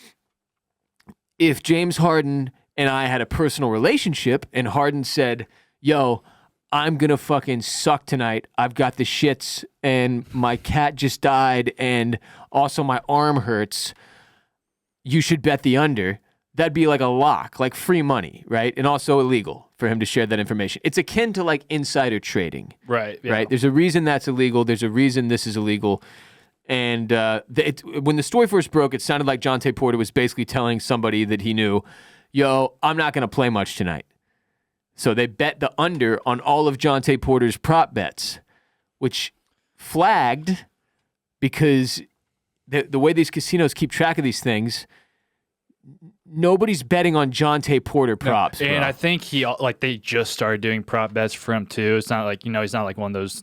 A: if James Harden and I had a personal relationship, and Harden said, yo, I'm going to fucking suck tonight. I've got the shits and my cat just died and also my arm hurts. You should bet the under. That'd be like a lock, like free money, right? And also illegal for him to share that information. It's akin to like insider trading.
B: Right. Yeah.
A: Right? There's a reason that's illegal. There's a reason this is illegal. And when the story first broke, it sounded like Jontay Porter was basically telling somebody that he knew, yo, I'm not going to play much tonight. So they bet the under on all of Jontay Porter's prop bets, which flagged because the way these casinos keep track of these things, nobody's betting on Jontay Porter props.
B: And I think they just started doing prop bets for him too. It's not like, he's not like one of those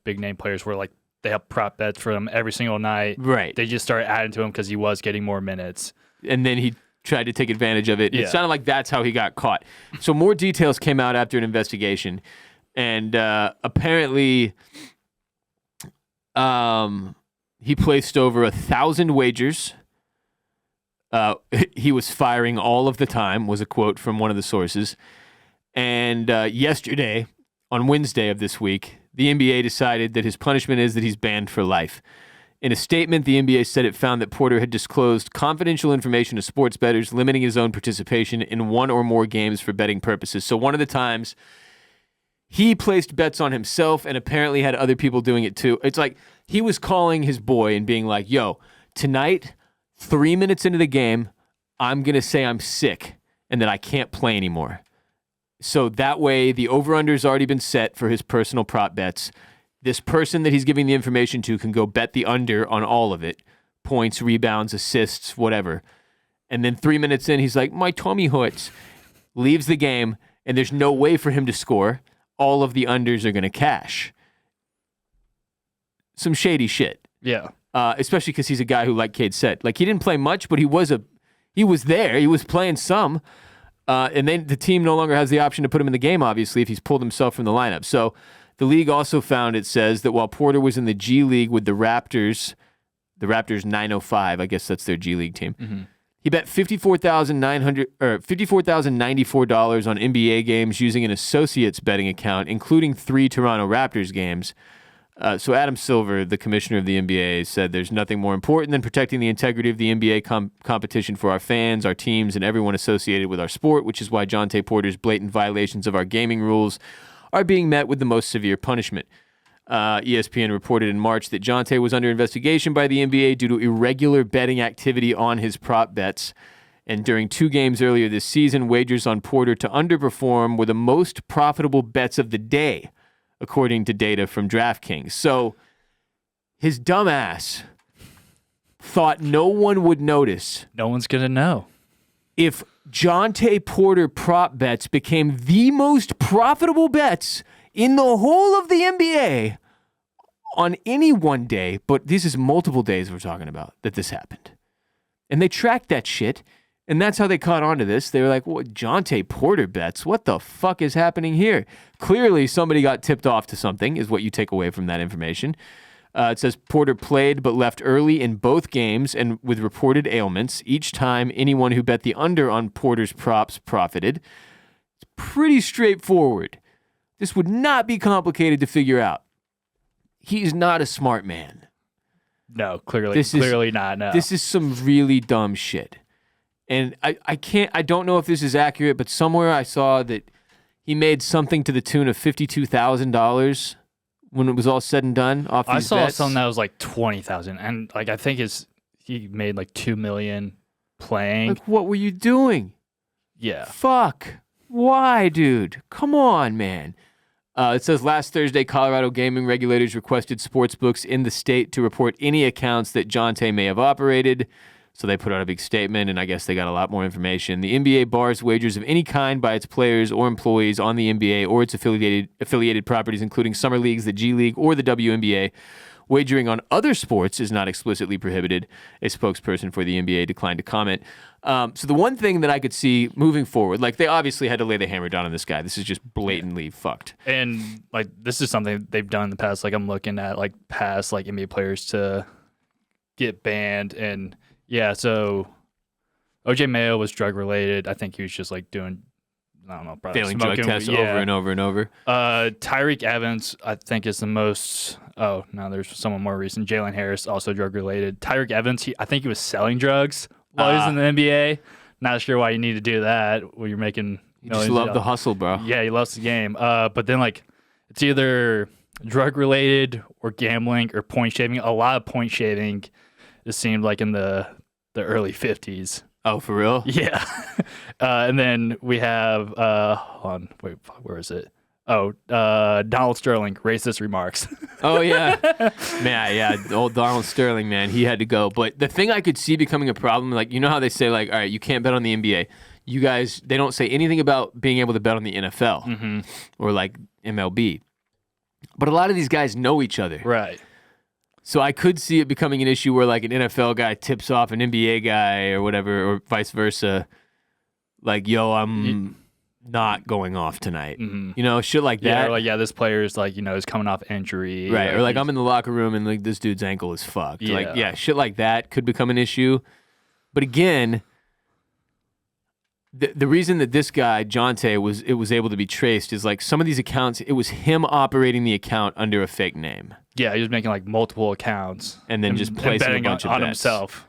B: big name players where like they have prop bets for him every single night.
A: Right.
B: They just started adding to him because he was getting more minutes.
A: And then he tried to take advantage of it. Yeah. It sounded like that's how he got caught. So more details came out after an investigation. And apparently he placed over 1,000 wagers. He was firing all of the time, was a quote from one of the sources. And yesterday, on Wednesday of this week, the NBA decided that his punishment is that he's banned for life. In a statement, the NBA said it found that Porter had disclosed confidential information to sports bettors, limiting his own participation in one or more games for betting purposes. So one of the times, he placed bets on himself and apparently had other people doing it too. It's like he was calling his boy and being like, yo, tonight, 3 minutes into the game, I'm going to say I'm sick and that I can't play anymore. So that way, the over-under's already been set for his personal prop bets. This person that he's giving the information to can go bet the under on all of it. Points, rebounds, assists, whatever. And then 3 minutes in, he's like, my tummy hurts. Leaves the game, and there's no way for him to score. All of the unders are going to cash. Some shady shit.
B: Yeah.
A: Especially because he's a guy who, like Kade said, like he didn't play much, but he was there. He was playing some. And then the team no longer has the option to put him in the game, obviously, if he's pulled himself from the lineup. So the league also found, it says, that while Porter was in the G League with the Raptors 905, I guess that's their G League team, he bet $54,094 on NBA games using an associate's betting account, including 3 Toronto Raptors games. So Adam Silver, the commissioner of the NBA, said there's nothing more important than protecting the integrity of the NBA competition for our fans, our teams, and everyone associated with our sport, which is why Jontay Porter's blatant violations of our gaming rules are being met with the most severe punishment. ESPN reported in March that Jontay was under investigation by the NBA due to irregular betting activity on his prop bets. And during 2 games earlier this season, wagers on Porter to underperform were the most profitable bets of the day, according to data from DraftKings. So his dumb ass thought no one would notice.
B: No one's going to know.
A: If Jontay Porter prop bets became the most profitable bets in the whole of the NBA on any one day, but this is multiple days we're talking about that this happened. And they tracked that shit. And that's how they caught on to this. They were like, what, Jontay Porter bets? What the fuck is happening here? Clearly, somebody got tipped off to something, is what you take away from that information. It says Porter played but left early in both games and with reported ailments. Each time, anyone who bet the under on Porter's props profited. It's pretty straightforward. This would not be complicated to figure out. He's not a smart man.
B: No, clearly not. No.
A: This is some really dumb shit. And I don't know if this is accurate, but somewhere I saw that he made something to the tune of $52,000 when it was all said and done off these
B: I saw
A: bets.
B: something that was like 20,000, and like I think he made like $2 million playing.
A: Like, what were you doing?
B: Yeah.
A: Fuck. Why, dude? Come on, man. It says last Thursday, Colorado gaming regulators requested sportsbooks in the state to report any accounts that Jontay may have operated. So they put out a big statement, and I guess they got a lot more information. The NBA bars wagers of any kind by its players or employees on the NBA or its affiliated properties, including summer leagues, the G League, or the WNBA. Wagering on other sports is not explicitly prohibited. A spokesperson for the NBA declined to comment. So the one thing that I could see moving forward, like they obviously had to lay the hammer down on this guy. This is just blatantly fucked.
B: And like this is something they've done in the past. Like I'm looking at like past like NBA players to get banned and. Yeah, so OJ Mayo was drug related. I think he was just like doing
C: I don't know, probably
A: failing drug tests over and over and over.
C: Tyreek Evans, I think, is the most. Oh no, there's someone more recent. Jalen Harris, also drug related. Tyreek Evans, I think he was selling drugs while he was in the NBA. Not sure why you need to do that when you're making.
A: You just love the hustle, bro.
C: Yeah, he loves the game. But then like it's either drug related or gambling or point shaving. A lot of point shaving. It seemed like in the early 50s.
A: Oh, for real?
C: Yeah. And then we have, hold on, wait, where is it? Oh, Donald Sterling, racist remarks.
A: Oh, yeah. Man, yeah, old Donald Sterling, man, he had to go. But the thing I could see becoming a problem, like, you know how they say, like, all right, you can't bet on the NBA. You guys, they don't say anything about being able to bet on the NFL or, like, MLB. But a lot of these guys know each other.
C: Right.
A: So I could see it becoming an issue where like an NFL guy tips off an NBA guy or whatever, or vice versa. Like, yo, I'm not going off tonight. You know, shit like that.
C: Yeah, or like, yeah, this player is like, is coming off injury.
A: Right, or like I'm in the locker room and like this dude's ankle is fucked.
C: Yeah.
A: Like, yeah, shit like that could become an issue. But again, the reason that this guy, Jontay, was able to be traced is like some of these accounts, it was him operating the account under a fake name.
C: Yeah, he was making like multiple accounts.
A: And then just placing a bunch of
C: on
A: bets.
C: Himself.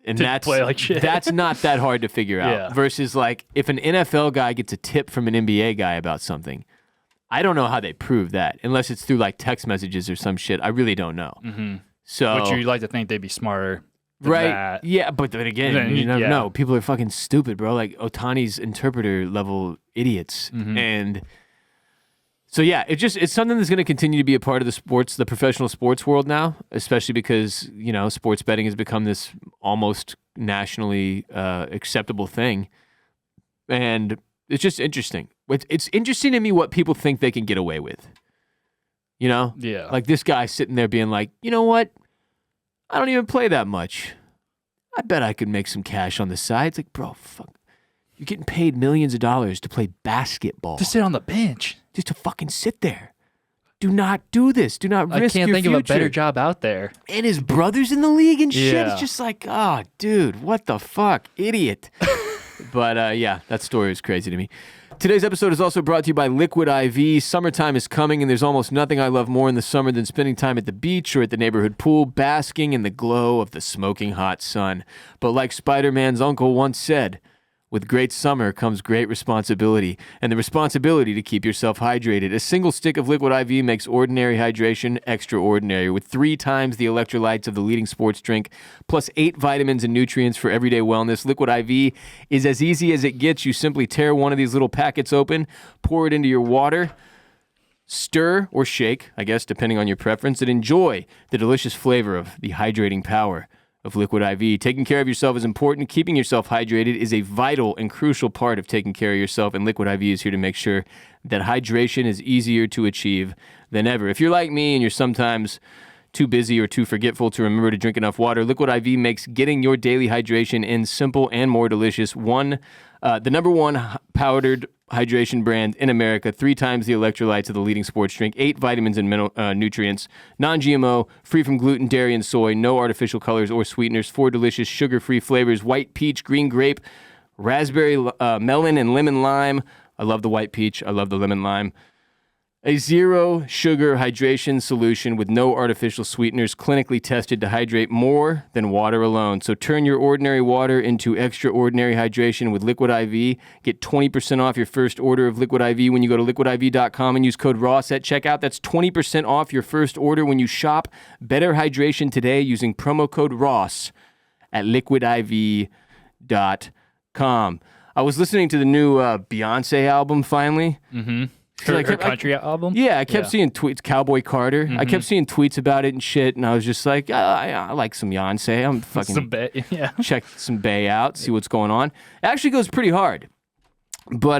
A: And
C: that's play like shit.
A: That's not that hard to figure out.
C: Yeah.
A: Versus like if an NFL guy gets a tip from an NBA guy about something, I don't know how they prove that unless it's through like text messages or some shit. I really don't know. So,
C: which you'd like to think they'd be smarter.
A: Right.
C: That.
A: Yeah, but then again, you never know. People are fucking stupid, bro. Like Otani's interpreter level idiots. And so yeah, it's something that's going to continue to be a part of the professional sports world now, especially because, sports betting has become this almost nationally acceptable thing. And it's just interesting. It's interesting to me what people think they can get away with. Yeah. Like this guy sitting there being like, you know what? I don't even play that much. I bet I could make some cash on the side. It's like, bro, fuck. You're getting paid millions of dollars to play basketball.
C: To sit on the bench.
A: Just to fucking sit there. Do not do this. Do not risk your future.
C: I can't think of a better job out there.
A: And his brother's in the league and shit. It's just like, oh, dude, what the fuck? Idiot. But yeah, that story is crazy to me. Today's episode is also brought to you by Liquid IV. Summertime is coming, and there's almost nothing I love more in the summer than spending time at the beach or at the neighborhood pool, basking in the glow of the smoking hot sun. But like Spider-Man's uncle once said, with great summer comes great responsibility, and the responsibility to keep yourself hydrated. A single stick of Liquid IV makes ordinary hydration extraordinary, with 3 times the electrolytes of the leading sports drink, plus 8 vitamins and nutrients for everyday wellness. Liquid IV is as easy as it gets. You simply tear one of these little packets open, pour it into your water, stir or shake, I guess, depending on your preference, and enjoy the delicious flavor of the hydrating power of Liquid IV. Taking care of yourself is important. Keeping yourself hydrated is a vital and crucial part of taking care of yourself, and Liquid IV is here to make sure that hydration is easier to achieve than ever. If you're like me and you're sometimes too busy or too forgetful to remember to drink enough water, Liquid IV makes getting your daily hydration in simple and more delicious. The number one powdered hydration brand in America, 3 times the electrolytes of the leading sports drink, 8 vitamins and nutrients, non-GMO, free from gluten, dairy, and soy, no artificial colors or sweeteners, 4 delicious sugar-free flavors, white peach, green grape, raspberry, melon, and lemon lime. I love the white peach. I love the lemon lime. A zero sugar hydration solution with no artificial sweeteners, clinically tested to hydrate more than water alone. So turn your ordinary water into extraordinary hydration with Liquid IV. Get 20% off your first order of Liquid IV when you go to liquidiv.com and use code ROSS at checkout. That's 20% off your first order when you shop Better Hydration today using promo code ROSS at liquidiv.com. I was listening to the new Beyonce album finally.
C: Her country album?
A: Yeah, I kept seeing tweets, Cowboy Carter. I kept seeing tweets about it and shit, and I was just like, I like some Beyonce. I'm fucking check some Bay out, see what's going on. It actually goes pretty hard. But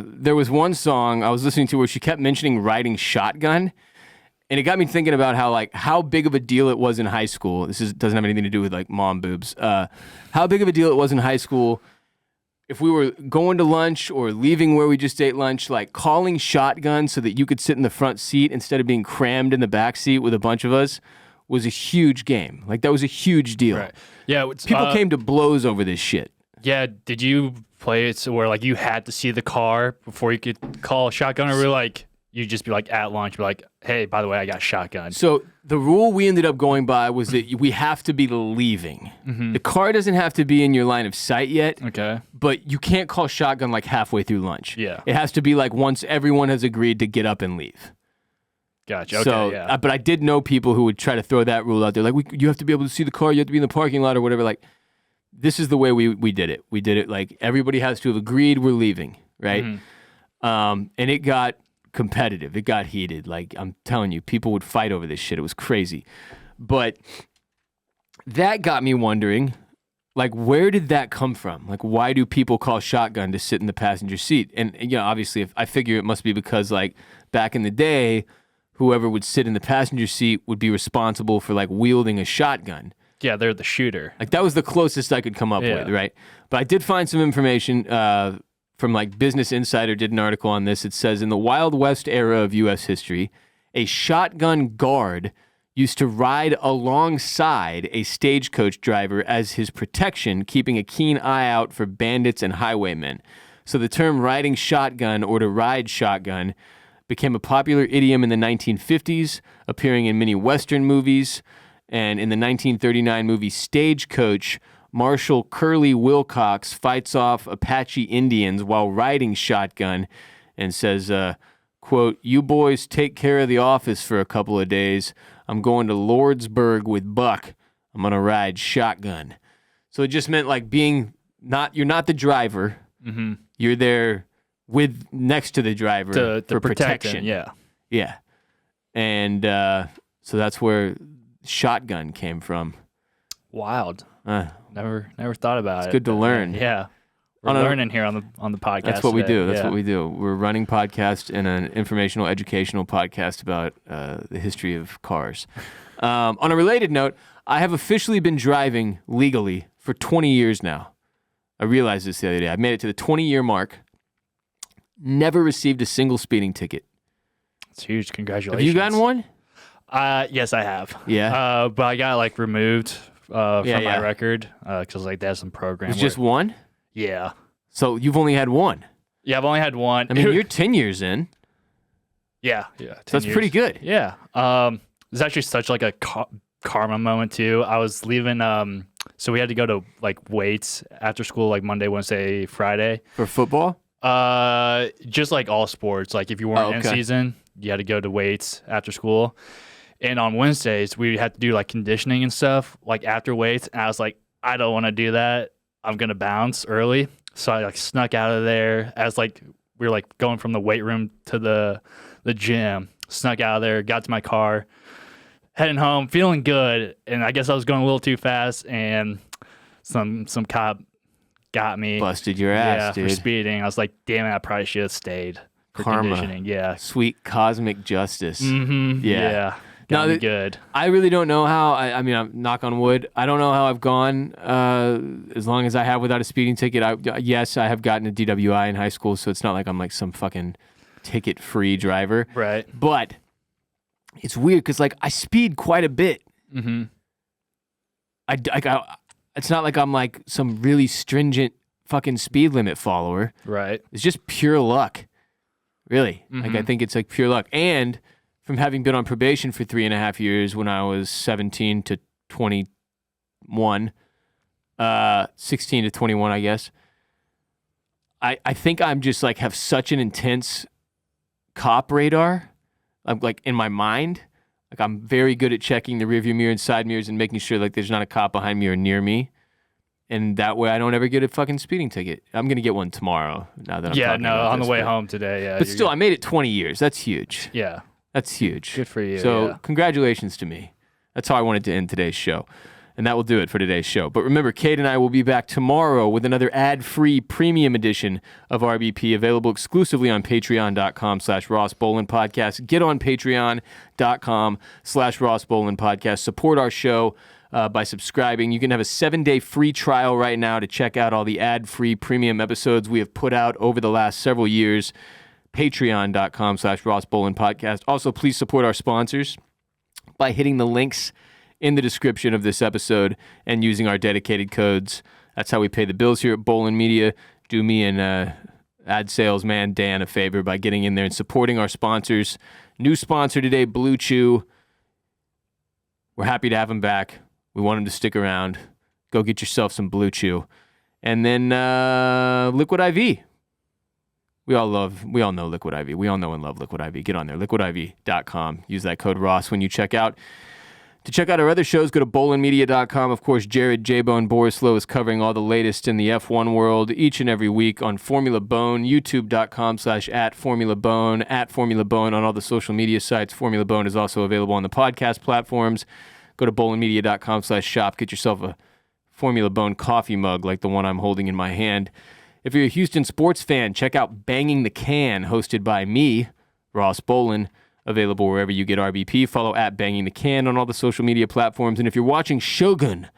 A: there was one song I was listening to where she kept mentioning riding shotgun, and it got me thinking about how big of a deal it was in high school. Doesn't have anything to do with like mom boobs. How big of a deal it was in high school if we were going to lunch or leaving where we just ate lunch, like calling shotgun so that you could sit in the front seat instead of being crammed in the back seat with a bunch of us was a huge game. Like that was a huge deal.
C: Right. Yeah.
A: People came to blows over this shit.
C: Yeah, did you play it so where like you had to see the car before you could call a shotgun, or were like you just be like at lunch, be like, hey, by the way, I got a shotgun?
A: So the rule we ended up going by was that we have to be leaving. The car doesn't have to be in your line of sight yet.
C: Okay.
A: But you can't call shotgun like halfway through lunch.
C: Yeah.
A: It has to be like once everyone has agreed to get up and leave.
C: Gotcha. Okay,
A: So,
C: yeah.
A: but I did know people who would try to throw that rule out there. Like, you have to be able to see the car. You have to be in the parking lot or whatever. Like, this is the way we did it. We did it like everybody has to have agreed we're leaving, right? And it got competitive. It got heated. Like, I'm telling you, people would fight over this shit. It was crazy. But that got me wondering, like, where did that come from? Like, why do people call shotgun to sit in the passenger seat? And you know, obviously, I figure it must be because, like, back in the day, whoever would sit in the passenger seat would be responsible for, like, wielding a shotgun.
C: Yeah, they're the shooter.
A: Like, that was the closest I could come up with, right? But I did find some information from, like, Business Insider did an article on this. It says, in the Wild West era of U.S. history, a shotgun guard used to ride alongside a stagecoach driver as his protection, keeping a keen eye out for bandits and highwaymen. So the term riding shotgun or to ride shotgun became a popular idiom in the 1950s, appearing in many Western movies. And in the 1939 movie Stagecoach, Marshal Curly Wilcox fights off Apache Indians while riding shotgun and says, quote, "You boys take care of the office for a couple of days. I'm going to Lordsburg with Buck. I'm going to ride shotgun." So it just meant like you're not the driver. You're there with next to the driver for protection.
C: Yeah.
A: Yeah. And so that's where shotgun came from.
C: Wild. Never thought about it.
A: It's good to learn.
C: Yeah. We're learning here on the podcast.
A: That's what we
C: today.
A: do. That's what we do. We're a running podcast and an informational, educational podcast about the history of cars. On a related note, I have officially been driving legally for 20 years now. I realized this the other day. I made it to the 20-year mark. Never received a single speeding ticket.
C: It's huge. Congratulations.
A: Have you gotten one?
C: Yes, I have.
A: Yeah.
C: But I got like removed from my record because like they have some program.
A: It's just one?
C: Yeah.
A: So you've only had one?
C: Yeah, I've only had one.
A: I mean, you're 10 years in.
C: Yeah.
A: So that's pretty good.
C: Yeah. It's actually such like a karma moment too. I was leaving. So we had to go to like weights after school, like Monday, Wednesday, Friday.
A: For football?
C: Just like all sports. Like if you weren't in season, you had to go to weights after school. And on Wednesdays, we had to do like conditioning and stuff, like after weights. And I was like, I don't want to do that. I'm gonna bounce early. So I like snuck out of there as like we were like going from the weight room to the gym. Snuck out of there, got to my car, heading home, feeling good. And I guess I was going a little too fast, and some cop got me.
A: Busted your ass, dude.
C: For speeding. I was like, damn it, I probably should have stayed for
A: Karma.
C: conditioning. Yeah.
A: Sweet cosmic justice.
C: Yeah. Got me good.
A: I really don't know how. I mean, I'm knock on wood. I don't know how I've gone as long as I have without a speeding ticket. Yes, I have gotten a DWI in high school, so it's not like I'm like some fucking ticket-free driver.
C: Right.
A: But it's weird because like I speed quite a bit. It's not like I'm like some really stringent fucking speed limit follower.
C: Right.
A: It's just pure luck. Really. Like I think it's like pure luck. And from having been on probation for 3.5 years when I was 17 to 21, 16 to 21, I guess. I think I'm just like have such an intense cop radar. I'm like in my mind, like I'm very good at checking the rearview mirror and side mirrors and making sure like there's not a cop behind me or near me. And that way I don't ever get a fucking speeding ticket. I'm going to get one tomorrow now that I'm talking about
C: on
A: this,
C: the way home today. Yeah.
A: But still, I made it 20 years. That's huge.
C: Yeah.
A: That's huge.
C: Good for you.
A: So congratulations to me. That's how I wanted to end today's show. And that will do it for today's show. But remember, Kade and I will be back tomorrow with another ad-free premium edition of RBP available exclusively on patreon.com/Ross Bolin Podcast. Get on patreon.com/Ross Bolin Podcast. Support our show by subscribing. You can have a 7-day free trial right now to check out all the ad-free premium episodes we have put out over the last several years. Patreon.com/Ross Bolin Podcast. Also, please support our sponsors by hitting the links in the description of this episode and using our dedicated codes That's how we pay the bills here at Bolin Media. Do me and ad sales man Dan a favor by getting in there and supporting our sponsors. New sponsor today, Blue Chew. We're happy to have him back. We want him to stick around. Go get yourself some Blue Chew. And then Liquid IV. We all know Liquid IV. We all know and love Liquid IV. Get on there, liquidiv.com. Use that code Ross when you check out. To check out our other shows, go to bolinmedia.com. Of course, Jared J-Bone Borislow is covering all the latest in the F1 world each and every week on Formula Bone, youtube.com/@FormulaBone, @FormulaBone on all the social media sites. Formula Bone is also available on the podcast platforms. Go to bolinmedia.com/shop. Get yourself a Formula Bone coffee mug like the one I'm holding in my hand. If you're a Houston sports fan, check out Banging the Can, hosted by me, Ross Bolin. Available wherever you get RBP. Follow @Banging the Can on all the social media platforms. And if you're watching Shogun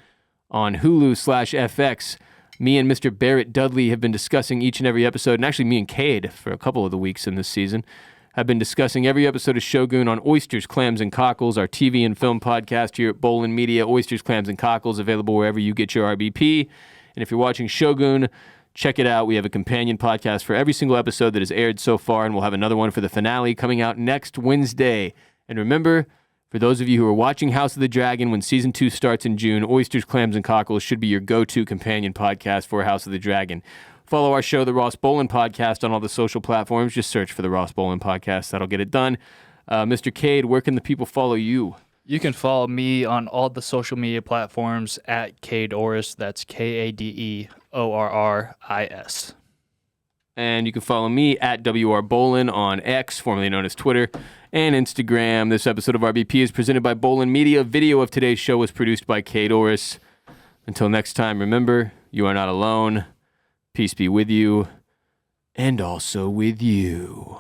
A: on Hulu/FX, me and Mr. Barrett Dudley have been discussing each and every episode, and actually me and Kade for a couple of the weeks in this season, have been discussing every episode of Shogun on Oysters, Clams, and Cockles, our TV and film podcast here at Bolin Media. Oysters, Clams, and Cockles, available wherever you get your RBP. And if you're watching Shogun, check it out. We have a companion podcast for every single episode that has aired so far, and we'll have another one for the finale coming out next Wednesday. And remember, for those of you who are watching House of the Dragon when Season 2 starts in June, Oysters, Clams, and Cockles should be your go-to companion podcast for House of the Dragon. Follow our show, The Ross Bolin Podcast, on all the social platforms. Just search for The Ross Bolin Podcast. That'll get it done. Mr. Kade, where can the people follow you?
B: You can follow me on all the social media platforms at Kade Orris. That's KADEORRIS.
A: And you can follow me at WR Bolin on X, formerly known as Twitter, and Instagram. This episode of RBP is presented by Bolin Media. Video of today's show was produced by Kade Orris. Until next time, remember, you are not alone. Peace be with you, and also with you.